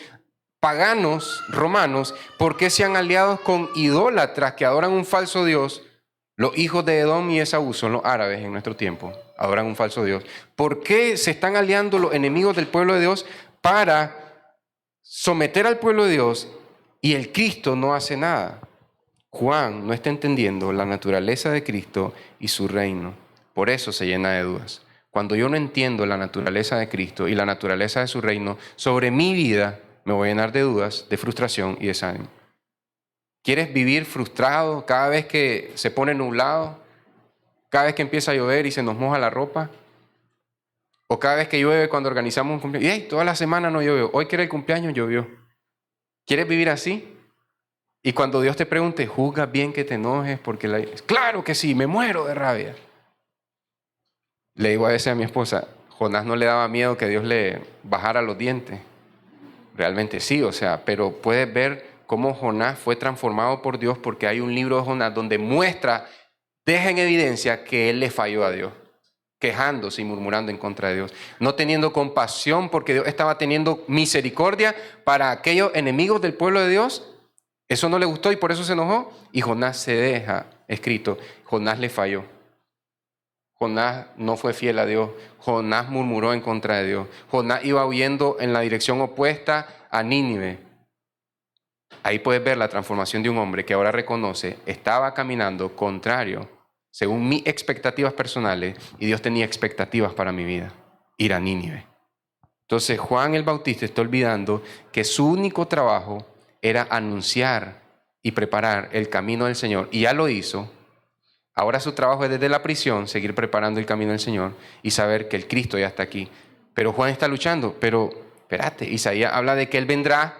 paganos romanos? ¿Por qué se han aliado con idólatras que adoran un falso Dios? Los hijos de Edom y Esaú son los árabes en nuestro tiempo, adoran un falso Dios. ¿Por qué se están aliando los enemigos del pueblo de Dios para someter al pueblo de Dios y el Cristo no hace nada? Juan no está entendiendo la naturaleza de Cristo y su reino. Por eso se llena de dudas. cuando yo no entiendo la naturaleza de Cristo y la naturaleza de su reino sobre mi vida, me voy a llenar de dudas, de frustración y desánimo. ¿Quieres vivir frustrado cada vez que se pone nublado? ¿Cada vez que empieza a llover y se nos moja la ropa? ¿O cada vez que llueve cuando organizamos un cumpleaños? ¡Ey! Toda la semana no llovió. Hoy que era el cumpleaños, llovió. ¿Quieres vivir así? Y cuando Dios te pregunte, ¿juzgas bien que te enojes? Claro que sí, me muero de rabia. Le digo a veces a mi esposa, Jonás no le daba miedo que Dios le bajara los dientes. Realmente sí, pero puedes ver cómo Jonás fue transformado por Dios, porque hay un libro de Jonás donde deja en evidencia que él le falló a Dios, quejándose y murmurando en contra de Dios, no teniendo compasión porque Dios estaba teniendo misericordia para aquellos enemigos del pueblo de Dios. Eso no le gustó y por eso se enojó, y Jonás se deja escrito, Jonás le falló. Jonás no fue fiel a Dios. Jonás murmuró en contra de Dios. Jonás iba huyendo en la dirección opuesta a Nínive. Ahí puedes ver la transformación de un hombre que ahora reconoce, estaba caminando contrario, según mis expectativas personales, y Dios tenía expectativas para mi vida, ir a Nínive. Entonces Juan el Bautista está olvidando que su único trabajo era anunciar y preparar el camino del Señor, y ya lo hizo. Ahora su trabajo es desde la prisión seguir preparando el camino del Señor y saber que el Cristo ya está aquí. Pero Juan está luchando. Pero espérate, Isaías habla de que Él vendrá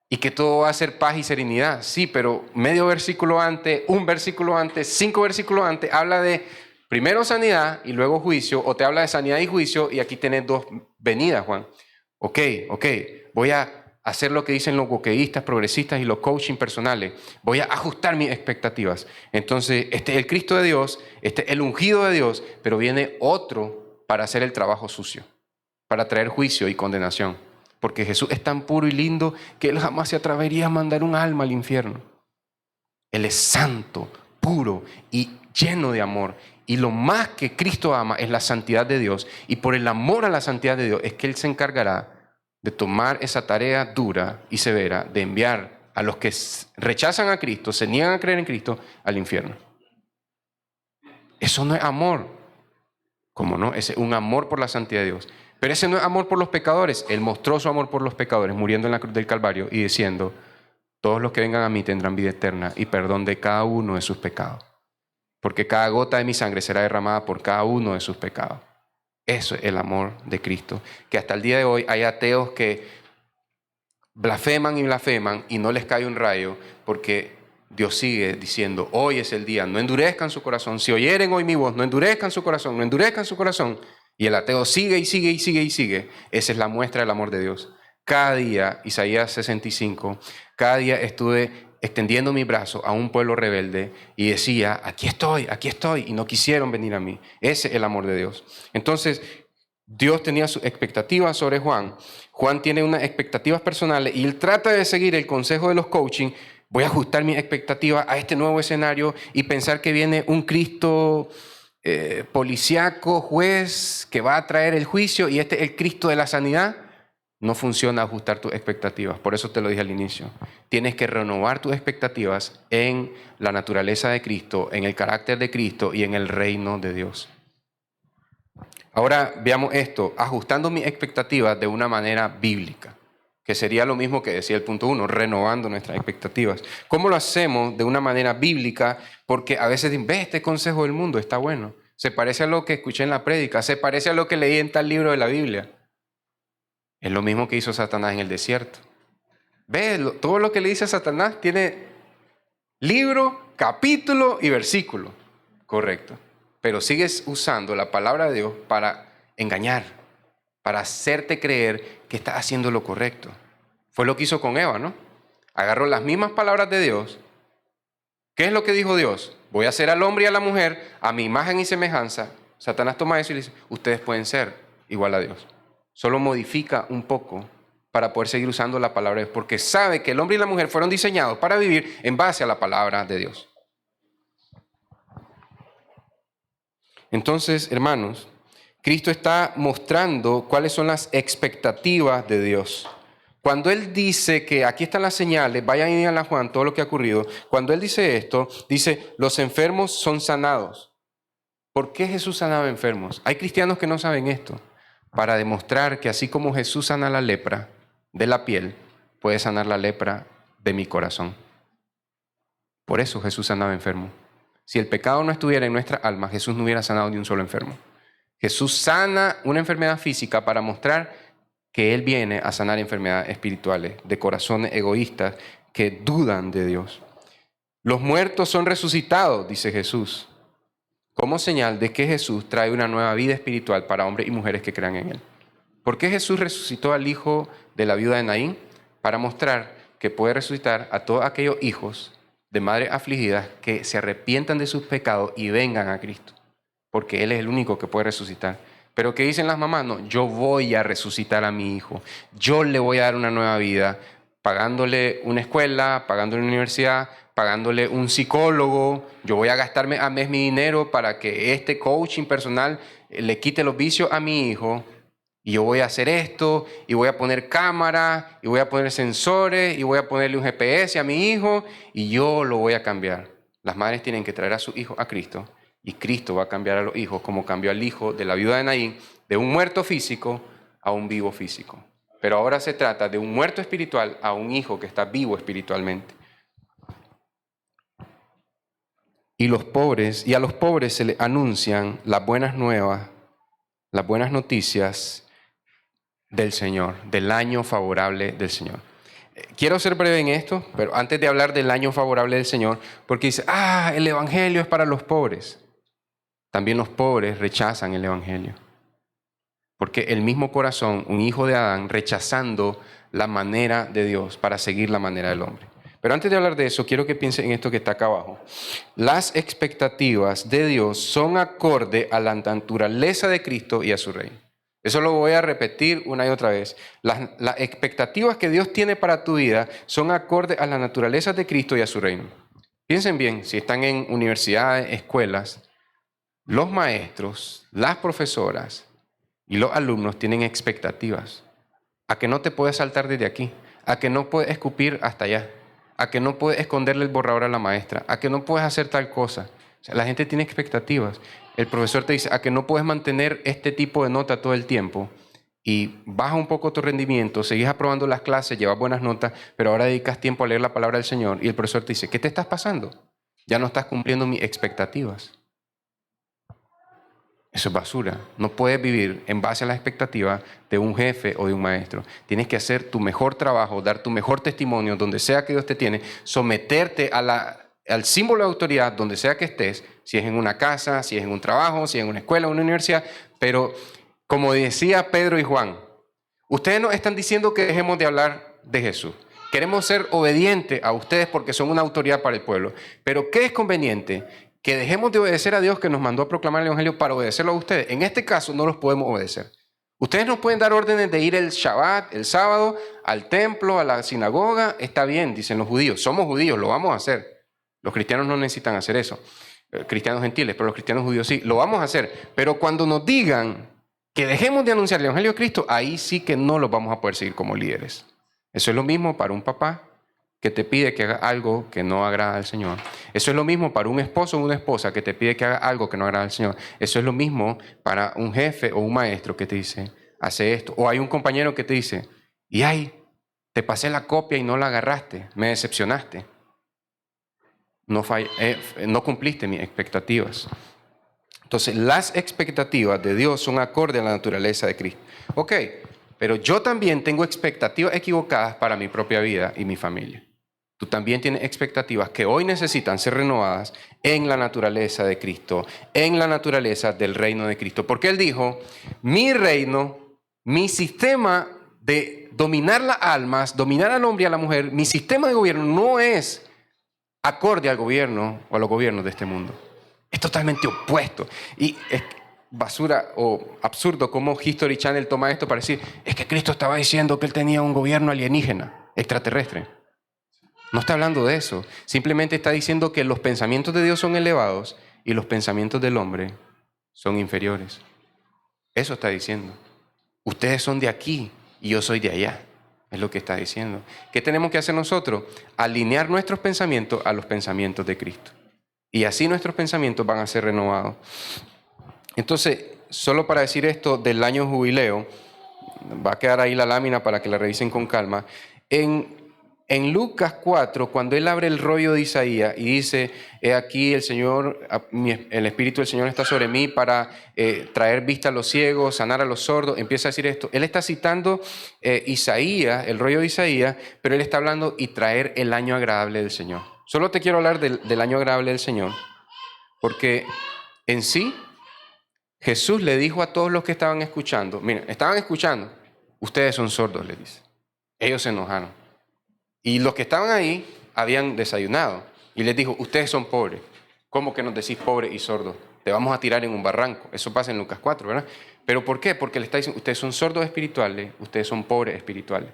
y que todo va a ser paz y serenidad. Sí, pero medio versículo antes, un versículo antes, 5 versículos antes, habla de primero sanidad y luego juicio, o te habla de sanidad y juicio, y aquí tenés 2 venidas, Juan. Ok, voy a hacer lo que dicen los wokeístas, progresistas y los coaching personales. Voy a ajustar mis expectativas. Entonces, este es el Cristo de Dios, este es el ungido de Dios, pero viene otro para hacer el trabajo sucio, para traer juicio y condenación. Porque Jesús es tan puro y lindo que Él jamás se atrevería a mandar un alma al infierno. Él es santo, puro y lleno de amor. Y lo más que Cristo ama es la santidad de Dios. Y por el amor a la santidad de Dios es que Él se encargará de tomar esa tarea dura y severa de enviar a los que rechazan a Cristo, se niegan a creer en Cristo, al infierno. Eso no es amor. ¿Cómo no? Ese es un amor por la santidad de Dios. Pero ese no es amor por los pecadores. Él mostró su amor por los pecadores muriendo en la cruz del Calvario y diciendo, todos los que vengan a mí tendrán vida eterna y perdón de cada uno de sus pecados. Porque cada gota de mi sangre será derramada por cada uno de sus pecados. Eso es el amor de Cristo. Que hasta el día de hoy hay ateos que blasfeman y no les cae un rayo porque Dios sigue diciendo, hoy es el día, no endurezcan su corazón. Si oyeren hoy mi voz, no endurezcan su corazón, no endurezcan su corazón. Y el ateo sigue y sigue y sigue y sigue. Esa es la muestra del amor de Dios. Cada día, Isaías 65, cada día estuve extendiendo mi brazo a un pueblo rebelde y decía, aquí estoy, y no quisieron venir a mí. Ese es el amor de Dios. Entonces, Dios tenía sus expectativas sobre Juan. Juan tiene unas expectativas personales y él trata de seguir el consejo de los coaching. Voy a ajustar mis expectativas a este nuevo escenario y pensar que viene un Cristo policíaco, juez, que va a traer el juicio y este es el Cristo de la sanidad. No funciona ajustar tus expectativas. Por eso te lo dije al inicio. Tienes que renovar tus expectativas en la naturaleza de Cristo, en el carácter de Cristo y en el reino de Dios. Ahora veamos esto, ajustando mis expectativas de una manera bíblica, que sería lo mismo que decía el punto 1, renovando nuestras expectativas. ¿Cómo lo hacemos de una manera bíblica? Porque a veces dicen, ve, este consejo del mundo está bueno. Se parece a lo que escuché en la prédica, se parece a lo que leí en tal libro de la Biblia. Es lo mismo que hizo Satanás en el desierto. Ve, todo lo que le dice a Satanás tiene libro, capítulo y versículo. Correcto. Pero sigues usando la palabra de Dios para engañar, para hacerte creer que estás haciendo lo correcto. Fue lo que hizo con Eva, ¿no? Agarró las mismas palabras de Dios. ¿Qué es lo que dijo Dios? Voy a hacer al hombre y a la mujer a mi imagen y semejanza. Satanás toma eso y le dice, ustedes pueden ser igual a Dios. Solo modifica un poco para poder seguir usando la palabra de Dios, porque sabe que el hombre y la mujer fueron diseñados para vivir en base a la palabra de Dios. Entonces, hermanos, Cristo está mostrando cuáles son las expectativas de Dios. Cuando Él dice que aquí están las señales, vayan y díganle a Juan todo lo que ha ocurrido. Cuando Él dice esto, dice, los enfermos son sanados. ¿Por qué Jesús sanaba enfermos? Hay cristianos que no saben esto. Para demostrar que así como Jesús sana la lepra de la piel, puede sanar la lepra de mi corazón. Por eso Jesús sanaba enfermos. Si el pecado no estuviera en nuestra alma, Jesús no hubiera sanado ni un solo enfermo. Jesús sana una enfermedad física para mostrar que Él viene a sanar enfermedades espirituales de corazones egoístas que dudan de Dios. Los muertos son resucitados, dice Jesús, como señal de que Jesús trae una nueva vida espiritual para hombres y mujeres que crean en Él. ¿Por qué Jesús resucitó al hijo de la viuda de Naín? Para mostrar que puede resucitar a todos aquellos hijos de madres afligidas que se arrepientan de sus pecados y vengan a Cristo, porque Él es el único que puede resucitar. Pero ¿qué dicen las mamás? No, yo voy a resucitar a mi hijo, yo le voy a dar una nueva vida, pagándole una escuela, pagándole una universidad, pagándole un psicólogo, yo voy a gastarme a mes mi dinero para que este coaching personal le quite los vicios a mi hijo, y yo voy a hacer esto, y voy a poner cámara, y voy a poner sensores, y voy a ponerle un GPS a mi hijo, y yo lo voy a cambiar. Las madres tienen que traer a sus hijos a Cristo, y Cristo va a cambiar a los hijos, como cambió al hijo de la viuda de Naín, de un muerto físico a un vivo físico. Pero ahora se trata de un muerto espiritual a un hijo que está vivo espiritualmente. Y a los pobres se les anuncian las buenas nuevas, las buenas noticias del Señor, del año favorable del Señor. Quiero ser breve en esto, pero antes de hablar del año favorable del Señor, porque dice, el evangelio es para los pobres. También los pobres rechazan el evangelio. Porque el mismo corazón, un hijo de Adán, rechazando la manera de Dios para seguir la manera del hombre. Pero antes de hablar de eso, quiero que piensen en esto que está acá abajo. Las expectativas de Dios son acorde a la naturaleza de Cristo y a su reino. Eso lo voy a repetir una y otra vez. Las expectativas que Dios tiene para tu vida son acorde a la naturaleza de Cristo y a su reino. Piensen bien, si están en universidades, escuelas, los maestros, las profesoras y los alumnos tienen expectativas. A que no te puedes saltar desde aquí, a que no puedes escupir hasta allá, a que no puedes esconderle el borrador a la maestra, a que no puedes hacer tal cosa. O sea, la gente tiene expectativas. El profesor te dice a que no puedes mantener este tipo de nota todo el tiempo y baja un poco tu rendimiento, seguís aprobando las clases, llevas buenas notas, pero ahora dedicas tiempo a leer la palabra del Señor y el profesor te dice, ¿qué te estás pasando? Ya no estás cumpliendo mis expectativas. Eso es basura. No puedes vivir en base a las expectativas de un jefe o de un maestro. Tienes que hacer tu mejor trabajo, dar tu mejor testimonio donde sea que Dios te tiene, someterte al símbolo de autoridad donde sea que estés, si es en una casa, si es en un trabajo, si es en una escuela o una universidad. Pero como decía Pedro y Juan, ustedes nos están diciendo que dejemos de hablar de Jesús. Queremos ser obedientes a ustedes porque son una autoridad para el pueblo. Pero ¿qué es conveniente? Que dejemos de obedecer a Dios que nos mandó a proclamar el evangelio para obedecerlo a ustedes. En este caso no los podemos obedecer. Ustedes nos pueden dar órdenes de ir el Shabbat, el sábado, al templo, a la sinagoga. Está bien, dicen los judíos. Somos judíos, lo vamos a hacer. Los cristianos no necesitan hacer eso. Cristianos gentiles, pero los cristianos judíos sí. Lo vamos a hacer. Pero cuando nos digan que dejemos de anunciar el evangelio de Cristo, ahí sí que no los vamos a poder seguir como líderes. Eso es lo mismo para un papá que te pide que haga algo que no agrada al Señor. Eso es lo mismo para un esposo o una esposa que te pide que haga algo que no agrada al Señor. Eso es lo mismo para un jefe o un maestro que te dice, hace esto. O hay un compañero que te dice, te pasé la copia y no la agarraste, me decepcionaste. No cumpliste mis expectativas. Entonces, las expectativas de Dios son acorde a la naturaleza de Cristo. Ok, pero yo también tengo expectativas equivocadas para mi propia vida y mi familia. Tú también tienes expectativas que hoy necesitan ser renovadas en la naturaleza de Cristo, en la naturaleza del reino de Cristo. Porque Él dijo, mi reino, mi sistema de dominar las almas, dominar al hombre y a la mujer, mi sistema de gobierno no es acorde al gobierno o a los gobiernos de este mundo. Es totalmente opuesto. Y es basura o absurdo cómo History Channel toma esto para decir, es que Cristo estaba diciendo que Él tenía un gobierno alienígena, extraterrestre. No está hablando de eso. Simplemente está diciendo que los pensamientos de Dios son elevados y los pensamientos del hombre son inferiores. Eso está diciendo. Ustedes son de aquí y yo soy de allá. Es lo que está diciendo. ¿Qué tenemos que hacer nosotros? Alinear nuestros pensamientos a los pensamientos de Cristo. Y así nuestros pensamientos van a ser renovados. Entonces, solo para decir esto del año jubileo, va a quedar ahí la lámina para que la revisen con calma. En Lucas 4, cuando él abre el rollo de Isaías y dice, he aquí el Señor, el Espíritu del Señor está sobre mí para traer vista a los ciegos, sanar a los sordos, empieza a decir esto. Él está citando Isaías, el rollo de Isaías, pero él está hablando y traer el año agradable del Señor. Solo te quiero hablar del año agradable del Señor, porque en sí, Jesús le dijo a todos los que estaban escuchando, miren, estaban escuchando, ustedes son sordos, le dice. Ellos se enojaron. Y los que estaban ahí habían desayunado. Y les dijo, ustedes son pobres. ¿Cómo que nos decís pobres y sordos? Te vamos a tirar en un barranco. Eso pasa en Lucas 4, ¿verdad? ¿Pero por qué? Porque le está diciendo, ustedes son sordos espirituales, ustedes son pobres espirituales.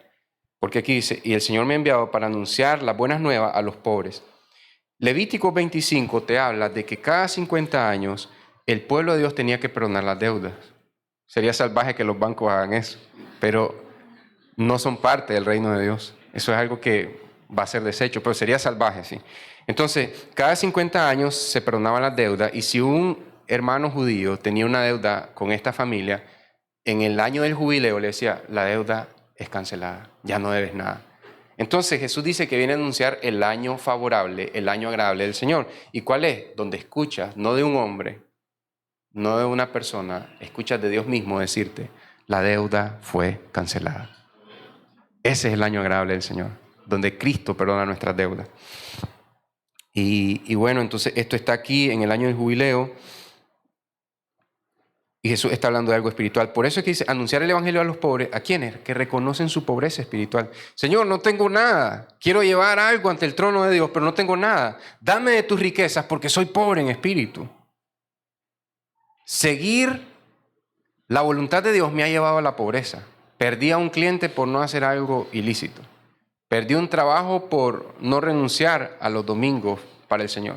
Porque aquí dice, y el Señor me ha enviado para anunciar las buenas nuevas a los pobres. Levítico 25 te habla de que cada 50 años el pueblo de Dios tenía que perdonar las deudas. Sería salvaje que los bancos hagan eso, pero no son parte del reino de Dios. Eso es algo que va a ser deshecho, pero sería salvaje, sí. Entonces, cada 50 años se perdonaban las deudas y si un hermano judío tenía una deuda con esta familia, en el año del jubileo le decía, la deuda es cancelada, ya no debes nada. Entonces Jesús dice que viene a anunciar el año favorable, el año agradable del Señor. ¿Y cuál es? Donde escuchas, no de un hombre, no de una persona, escuchas de Dios mismo decirte, la deuda fue cancelada. Ese es el año agradable del Señor, donde Cristo perdona nuestras deudas. Y bueno, entonces esto está aquí en el año del jubileo y Jesús está hablando de algo espiritual. Por eso es que dice, anunciar el evangelio a los pobres, ¿a quiénes? Que reconocen su pobreza espiritual. Señor, no tengo nada, quiero llevar algo ante el trono de Dios, pero no tengo nada. Dame de tus riquezas porque soy pobre en espíritu. Seguir la voluntad de Dios me ha llevado a la pobreza. Perdí a un cliente por no hacer algo ilícito. Perdí un trabajo por no renunciar a los domingos para el Señor.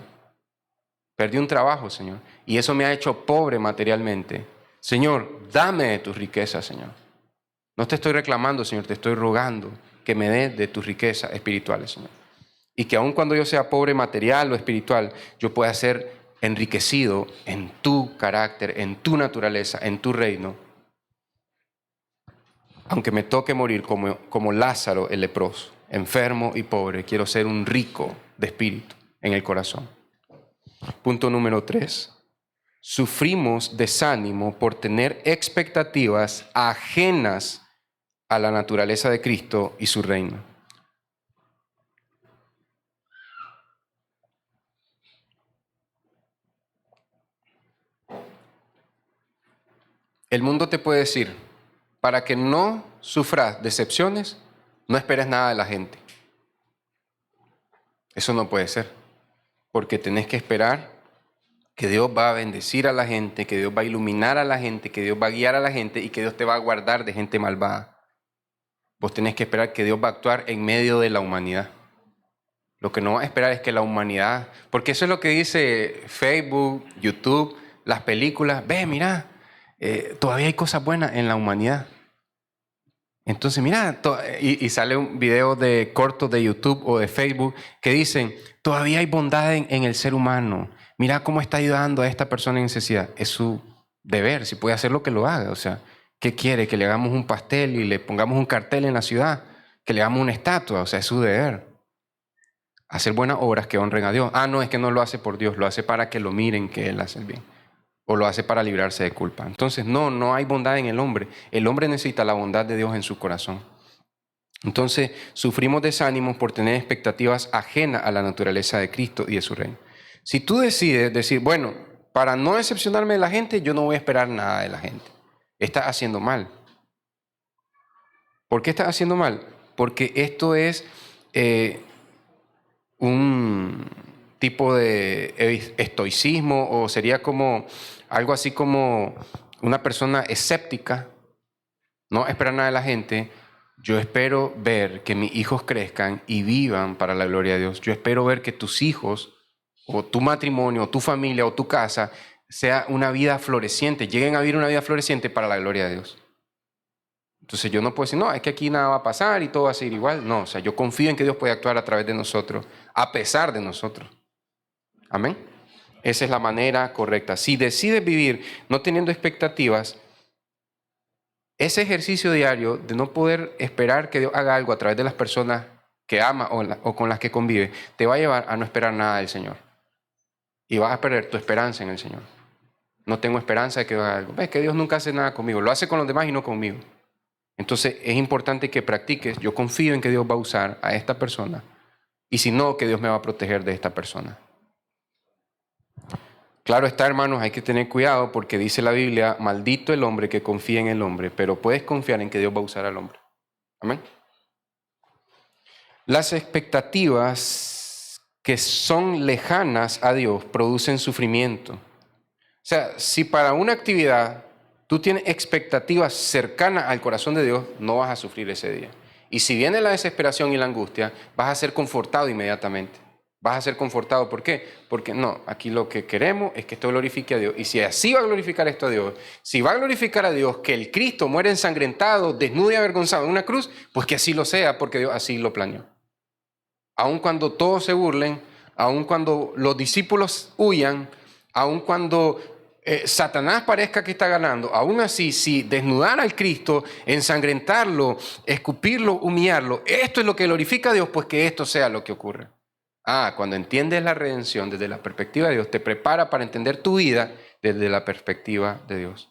Perdí un trabajo, Señor, y eso me ha hecho pobre materialmente. Señor, dame de tus riquezas, Señor. No te estoy reclamando, Señor, te estoy rogando que me des de tus riquezas espirituales, Señor. Y que aun cuando yo sea pobre material o espiritual, yo pueda ser enriquecido en tu carácter, en tu naturaleza, en tu reino. Aunque me toque morir como Lázaro el leproso, enfermo y pobre, quiero ser un rico de espíritu en el corazón. Punto número 3. Sufrimos desánimo por tener expectativas ajenas a la naturaleza de Cristo y su reino. El mundo te puede decir, para que no sufras decepciones, no esperes nada de la gente. Eso no puede ser, porque tenés que esperar que Dios va a bendecir a la gente, que Dios va a iluminar a la gente, que Dios va a guiar a la gente y que Dios te va a guardar de gente malvada. Vos tenés que esperar que Dios va a actuar en medio de la humanidad. Lo que no vas a esperar es que la humanidad, porque eso es lo que dice Facebook, YouTube, las películas. Ve, mira, todavía hay cosas buenas en la humanidad. Entonces, mira, y sale un video de cortos de YouTube o de Facebook que dicen, todavía hay bondad en el ser humano. Mira cómo está ayudando a esta persona en necesidad. Es su deber, si puede hacer lo que lo haga. O sea, ¿qué quiere? Que le hagamos un pastel y le pongamos un cartel en la ciudad, que le hagamos una estatua. O sea, es su deber. Hacer buenas obras que honren a Dios. Ah, no, es que no lo hace por Dios, lo hace para que lo miren que Él hace el bien. O lo hace para librarse de culpa. Entonces, no hay bondad en el hombre. El hombre necesita la bondad de Dios en su corazón. Entonces, sufrimos desánimos por tener expectativas ajenas a la naturaleza de Cristo y de su reino. Si tú decides decir, bueno, para no decepcionarme de la gente, yo no voy a esperar nada de la gente. Estás haciendo mal. ¿Por qué estás haciendo mal? Porque esto es un tipo de estoicismo o sería como algo así como una persona escéptica, no espera nada de la gente. Yo espero ver que mis hijos crezcan y vivan para la gloria de Dios. Yo espero ver que tus hijos o tu matrimonio o tu familia o tu casa sea una vida floreciente, lleguen a vivir una vida floreciente para la gloria de Dios. Entonces yo no puedo decir, no, es que aquí nada va a pasar y todo va a ser igual. No, o sea, yo confío en que Dios puede actuar a través de nosotros, a pesar de nosotros. Amén. Esa es la manera correcta. Si decides vivir no teniendo expectativas, ese ejercicio diario de no poder esperar que Dios haga algo a través de las personas que ama o con las que convive, te va a llevar a no esperar nada del Señor. Y vas a perder tu esperanza en el Señor. No tengo esperanza de que Dios haga algo. Ves que Dios nunca hace nada conmigo. Lo hace con los demás y no conmigo. Entonces es importante que practiques. Yo confío en que Dios va a usar a esta persona. Y si no, que Dios me va a proteger de esta persona. Claro está, hermanos, hay que tener cuidado porque dice la Biblia, maldito el hombre que confía en el hombre, pero puedes confiar en que Dios va a usar al hombre. Amén. Las expectativas que son lejanas a Dios producen sufrimiento. O sea, si para una actividad tú tienes expectativas cercanas al corazón de Dios, no vas a sufrir ese día. Y si viene la desesperación y la angustia, vas a ser confortado inmediatamente. Vas a ser confortado. ¿Por qué? Porque no, aquí lo que queremos es que esto glorifique a Dios. Y si así va a glorificar esto a Dios, si va a glorificar a Dios que el Cristo muere ensangrentado, desnudo y avergonzado en una cruz, pues que así lo sea, porque Dios así lo planeó. Aun cuando todos se burlen, aun cuando los discípulos huyan, aun cuando Satanás parezca que está ganando, aún así, si desnudar al Cristo, ensangrentarlo, escupirlo, humillarlo, esto es lo que glorifica a Dios, pues que esto sea lo que ocurre. Cuando entiendes la redención desde la perspectiva de Dios, te prepara para entender tu vida desde la perspectiva de Dios.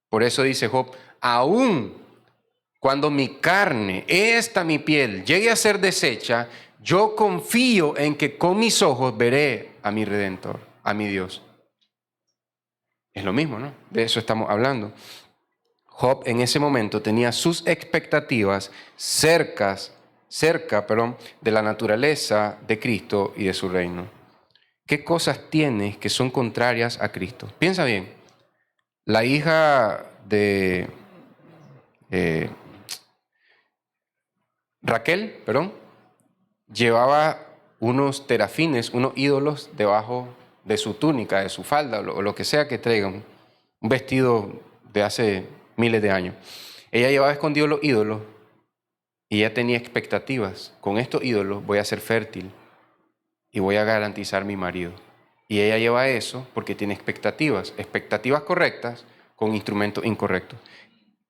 Por eso dice Job, aún cuando mi carne, mi piel, llegue a ser deshecha, yo confío en que con mis ojos veré a mi Redentor, a mi Dios. Es lo mismo, ¿no? De eso estamos hablando. Job en ese momento tenía sus expectativas cerca de la naturaleza de Cristo y de su reino. ¿Qué cosas tienes que son contrarias a Cristo? Piensa bien. La hija de Raquel, llevaba unos terafines, unos ídolos debajo de su túnica, de su falda, o lo que sea que traigan, un vestido de hace miles de años. Ella llevaba escondidos los ídolos y ella tenía expectativas. Con estos ídolos voy a ser fértil y voy a garantizar mi marido. Y ella lleva eso porque tiene expectativas correctas con instrumentos incorrectos.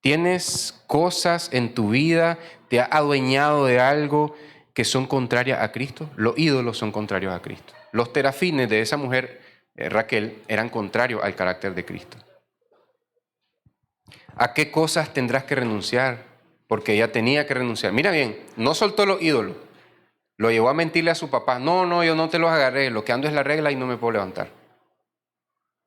¿Tienes cosas en tu vida, te has adueñado de algo que son contrarias a Cristo? Los ídolos son contrarios a Cristo. Los terafines de esa mujer, Raquel, eran contrarios al carácter de Cristo. ¿A qué cosas tendrás que renunciar? Porque ella tenía que renunciar. Mira bien, no soltó los ídolos. Lo llevó a mentirle a su papá. No, yo no te los agarré. Lo que ando es la regla y no me puedo levantar.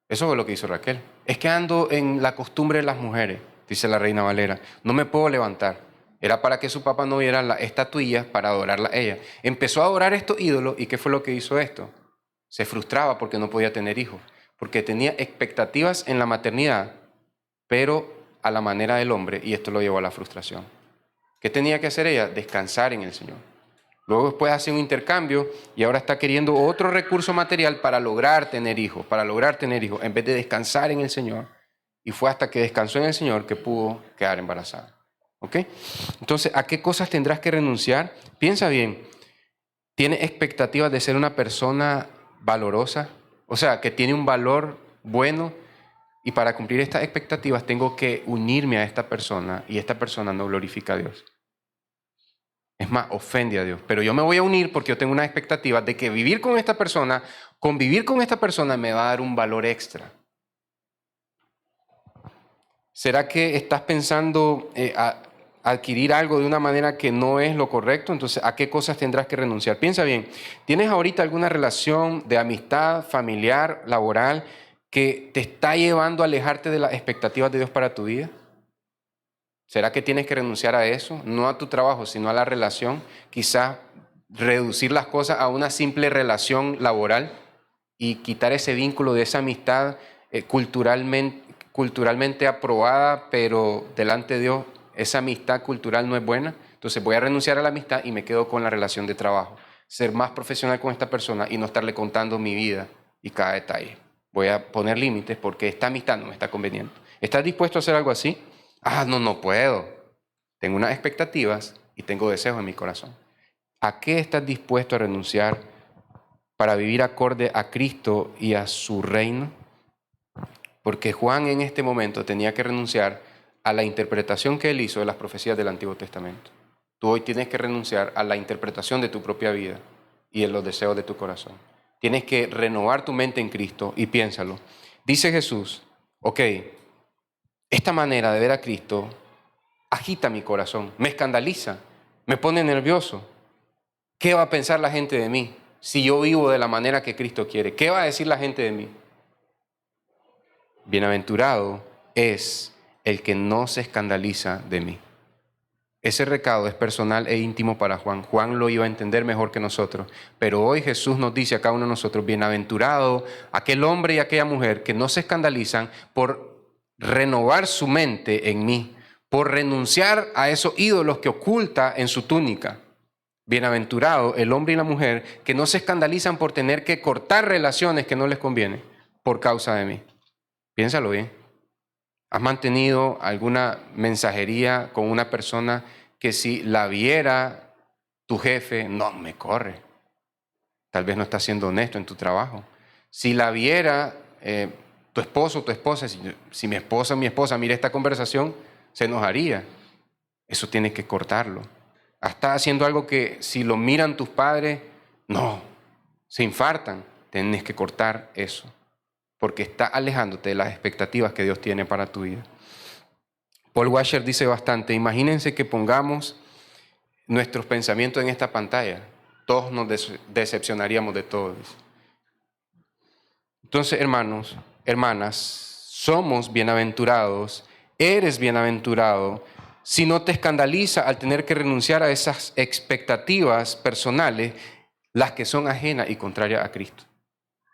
Eso fue lo que hizo Raquel. Es que ando en la costumbre de las mujeres, dice la Reina Valera. No me puedo levantar. Era para que su papá no viera las estatuillas para adorarla a ella. Empezó a adorar estos ídolos y ¿qué fue lo que hizo esto? Se frustraba porque no podía tener hijos. Porque tenía expectativas en la maternidad, pero a la manera del hombre, y esto lo llevó a la frustración. ¿Qué tenía que hacer ella? Descansar en el Señor. Luego después hace un intercambio y ahora está queriendo otro recurso material para lograr tener hijos, en vez de descansar en el Señor. Y fue hasta que descansó en el Señor que pudo quedar embarazada. ¿Ok? Entonces, ¿a qué cosas tendrás que renunciar? Piensa bien. ¿Tienes expectativas de ser una persona valorosa? O sea, que tiene un valor bueno. Y para cumplir estas expectativas tengo que unirme a esta persona y esta persona no glorifica a Dios. Es más, ofende a Dios. Pero yo me voy a unir porque yo tengo una expectativa de que convivir con esta persona me va a dar un valor extra. ¿Será que estás pensando adquirir algo de una manera que no es lo correcto? Entonces, ¿a qué cosas tendrás que renunciar? Piensa bien, ¿tienes ahorita alguna relación de amistad, familiar, laboral, que te está llevando a alejarte de las expectativas de Dios para tu vida? ¿Será que tienes que renunciar a eso? No a tu trabajo, sino a la relación. Quizás reducir las cosas a una simple relación laboral y quitar ese vínculo de esa amistad culturalmente aprobada, pero delante de Dios esa amistad cultural no es buena. Entonces voy a renunciar a la amistad y me quedo con la relación de trabajo. Ser más profesional con esta persona y no estarle contando mi vida y cada detalle. Voy a poner límites porque esta amistad no me está conveniendo. ¿Estás dispuesto a hacer algo así? No puedo. Tengo unas expectativas y tengo deseos en mi corazón. ¿A qué estás dispuesto a renunciar para vivir acorde a Cristo y a su reino? Porque Juan en este momento tenía que renunciar a la interpretación que él hizo de las profecías del Antiguo Testamento. Tú hoy tienes que renunciar a la interpretación de tu propia vida y en los deseos de tu corazón. Tienes que renovar tu mente en Cristo y piénsalo. Dice Jesús, ok, esta manera de ver a Cristo agita mi corazón, me escandaliza, me pone nervioso. ¿Qué va a pensar la gente de mí si yo vivo de la manera que Cristo quiere? ¿Qué va a decir la gente de mí? Bienaventurado es el que no se escandaliza de mí. Ese recado es personal e íntimo para Juan. Juan lo iba a entender mejor que nosotros. Pero hoy Jesús nos dice a cada uno de nosotros, bienaventurado aquel hombre y aquella mujer que no se escandalizan por renovar su mente en mí, por renunciar a esos ídolos que oculta en su túnica. Bienaventurado el hombre y la mujer que no se escandalizan por tener que cortar relaciones que no les convienen por causa de mí. Piénsalo bien. ¿Has mantenido alguna mensajería con una persona que si la viera tu jefe, no, me corre? Tal vez no estás siendo honesto en tu trabajo. Si la viera tu esposo o tu esposa, si mi esposa mira esta conversación, se enojaría. Eso tienes que cortarlo. Estás haciendo algo que si lo miran tus padres, no, se infartan. Tienes que cortar eso, porque está alejándote de las expectativas que Dios tiene para tu vida. Paul Washer dice bastante, imagínense que pongamos nuestros pensamientos en esta pantalla. Todos nos decepcionaríamos de todos. Entonces, hermanos, hermanas, somos bienaventurados, eres bienaventurado, si no te escandaliza al tener que renunciar a esas expectativas personales, las que son ajenas y contrarias a Cristo.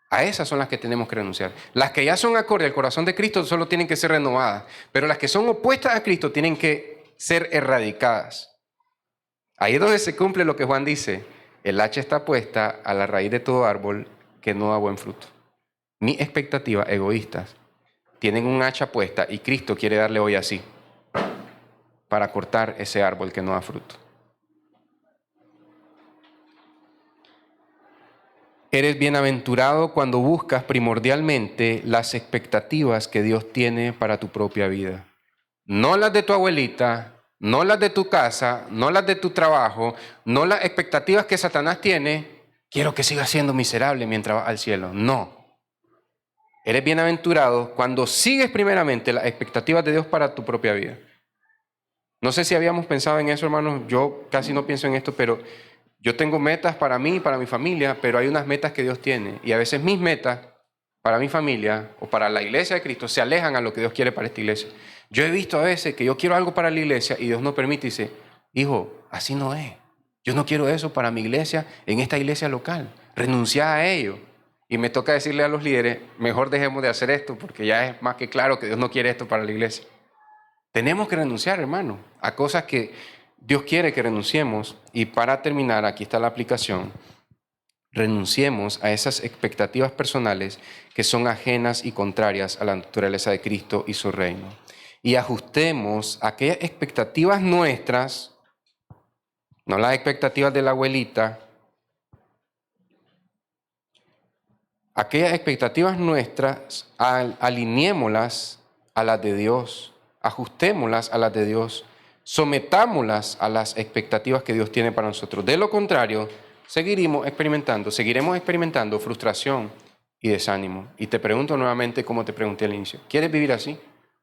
A esas son las que tenemos que renunciar. Las que ya son acorde al corazón de Cristo solo tienen que ser renovadas, pero las que son opuestas a Cristo tienen que ser erradicadas. Ahí es donde se cumple lo que Juan dice, el hacha está puesta a la raíz de todo árbol que no da buen fruto. Mis expectativas egoístas tienen un hacha puesta y Cristo quiere darle hoy así, para cortar ese árbol que no da fruto. Eres bienaventurado cuando buscas primordialmente las expectativas que Dios tiene para tu propia vida. No las de tu abuelita, no las de tu casa, no las de tu trabajo, no las expectativas que Satanás tiene. Quiero que sigas siendo miserable mientras vas al cielo. No. Eres bienaventurado cuando sigues primeramente las expectativas de Dios para tu propia vida. No sé si habíamos pensado en eso, hermanos. Yo casi no pienso en esto, pero yo tengo metas para mí y para mi familia, pero hay unas metas que Dios tiene. Y a veces mis metas para mi familia o para la iglesia de Cristo se alejan a lo que Dios quiere para esta iglesia. Yo he visto a veces que yo quiero algo para la iglesia y Dios no permite y dice, hijo, así no es. Yo no quiero eso para mi iglesia, en esta iglesia local. Renuncia a ello. Y me toca decirle a los líderes, mejor dejemos de hacer esto porque ya es más que claro que Dios no quiere esto para la iglesia. Tenemos que renunciar, hermano, a cosas que Dios quiere que renunciemos. Y para terminar, aquí está la aplicación. Renunciemos a esas expectativas personales que son ajenas y contrarias a la naturaleza de Cristo y su reino. Y ajustemos aquellas expectativas nuestras, no las expectativas de la abuelita, aquellas expectativas nuestras, alineémoslas a las de Dios, ajustémoslas a las de Dios, sometámoslas a las expectativas que Dios tiene para nosotros. De lo contrario, seguiremos experimentando frustración y desánimo. Y te pregunto nuevamente como te pregunté al inicio, ¿quieres vivir así?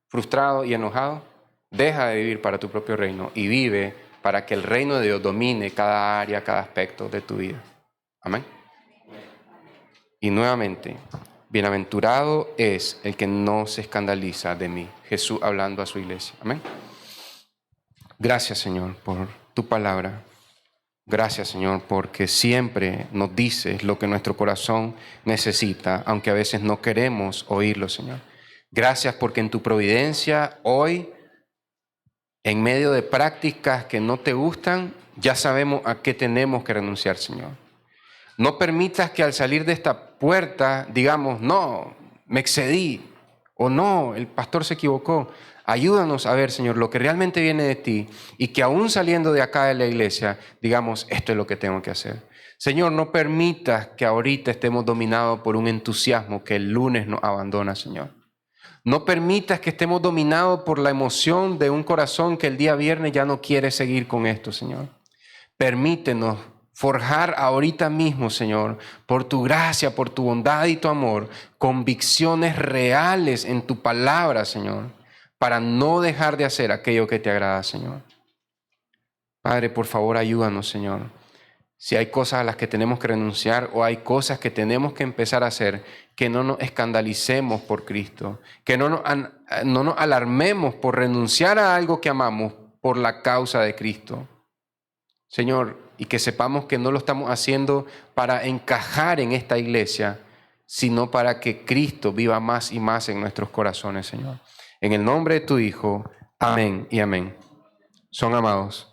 ¿Frustrado y enojado? Deja de vivir para tu propio reino y vive para que el reino de Dios domine cada área, cada aspecto de tu vida. Amén. Y nuevamente, bienaventurado es el que no se escandaliza de mí. Jesús hablando a su iglesia. Amén. Gracias, Señor, por tu palabra. Gracias, Señor, porque siempre nos dices lo que nuestro corazón necesita, aunque a veces no queremos oírlo, Señor. Gracias porque en tu providencia hoy, en medio de prácticas que no te gustan, ya sabemos a qué tenemos que renunciar, Señor. No permitas que al salir de esta puerta digamos, no, me excedí, o no, el pastor se equivocó. Ayúdanos a ver, Señor, lo que realmente viene de ti y que aún saliendo de acá de la iglesia, digamos, esto es lo que tengo que hacer. Señor, no permitas que ahorita estemos dominados por un entusiasmo que el lunes nos abandona, Señor. No permitas que estemos dominados por la emoción de un corazón que el día viernes ya no quiere seguir con esto, Señor. Permítenos forjar ahorita mismo, Señor, por tu gracia, por tu bondad y tu amor, convicciones reales en tu palabra, Señor, para no dejar de hacer aquello que te agrada, Señor. Padre, por favor, ayúdanos, Señor. Si hay cosas a las que tenemos que renunciar o hay cosas que tenemos que empezar a hacer, que no nos escandalicemos por Cristo, que no nos alarmemos por renunciar a algo que amamos por la causa de Cristo. Señor, y que sepamos que no lo estamos haciendo para encajar en esta iglesia, sino para que Cristo viva más y más en nuestros corazones, Señor. En el nombre de tu Hijo, amén y amén. Son amados.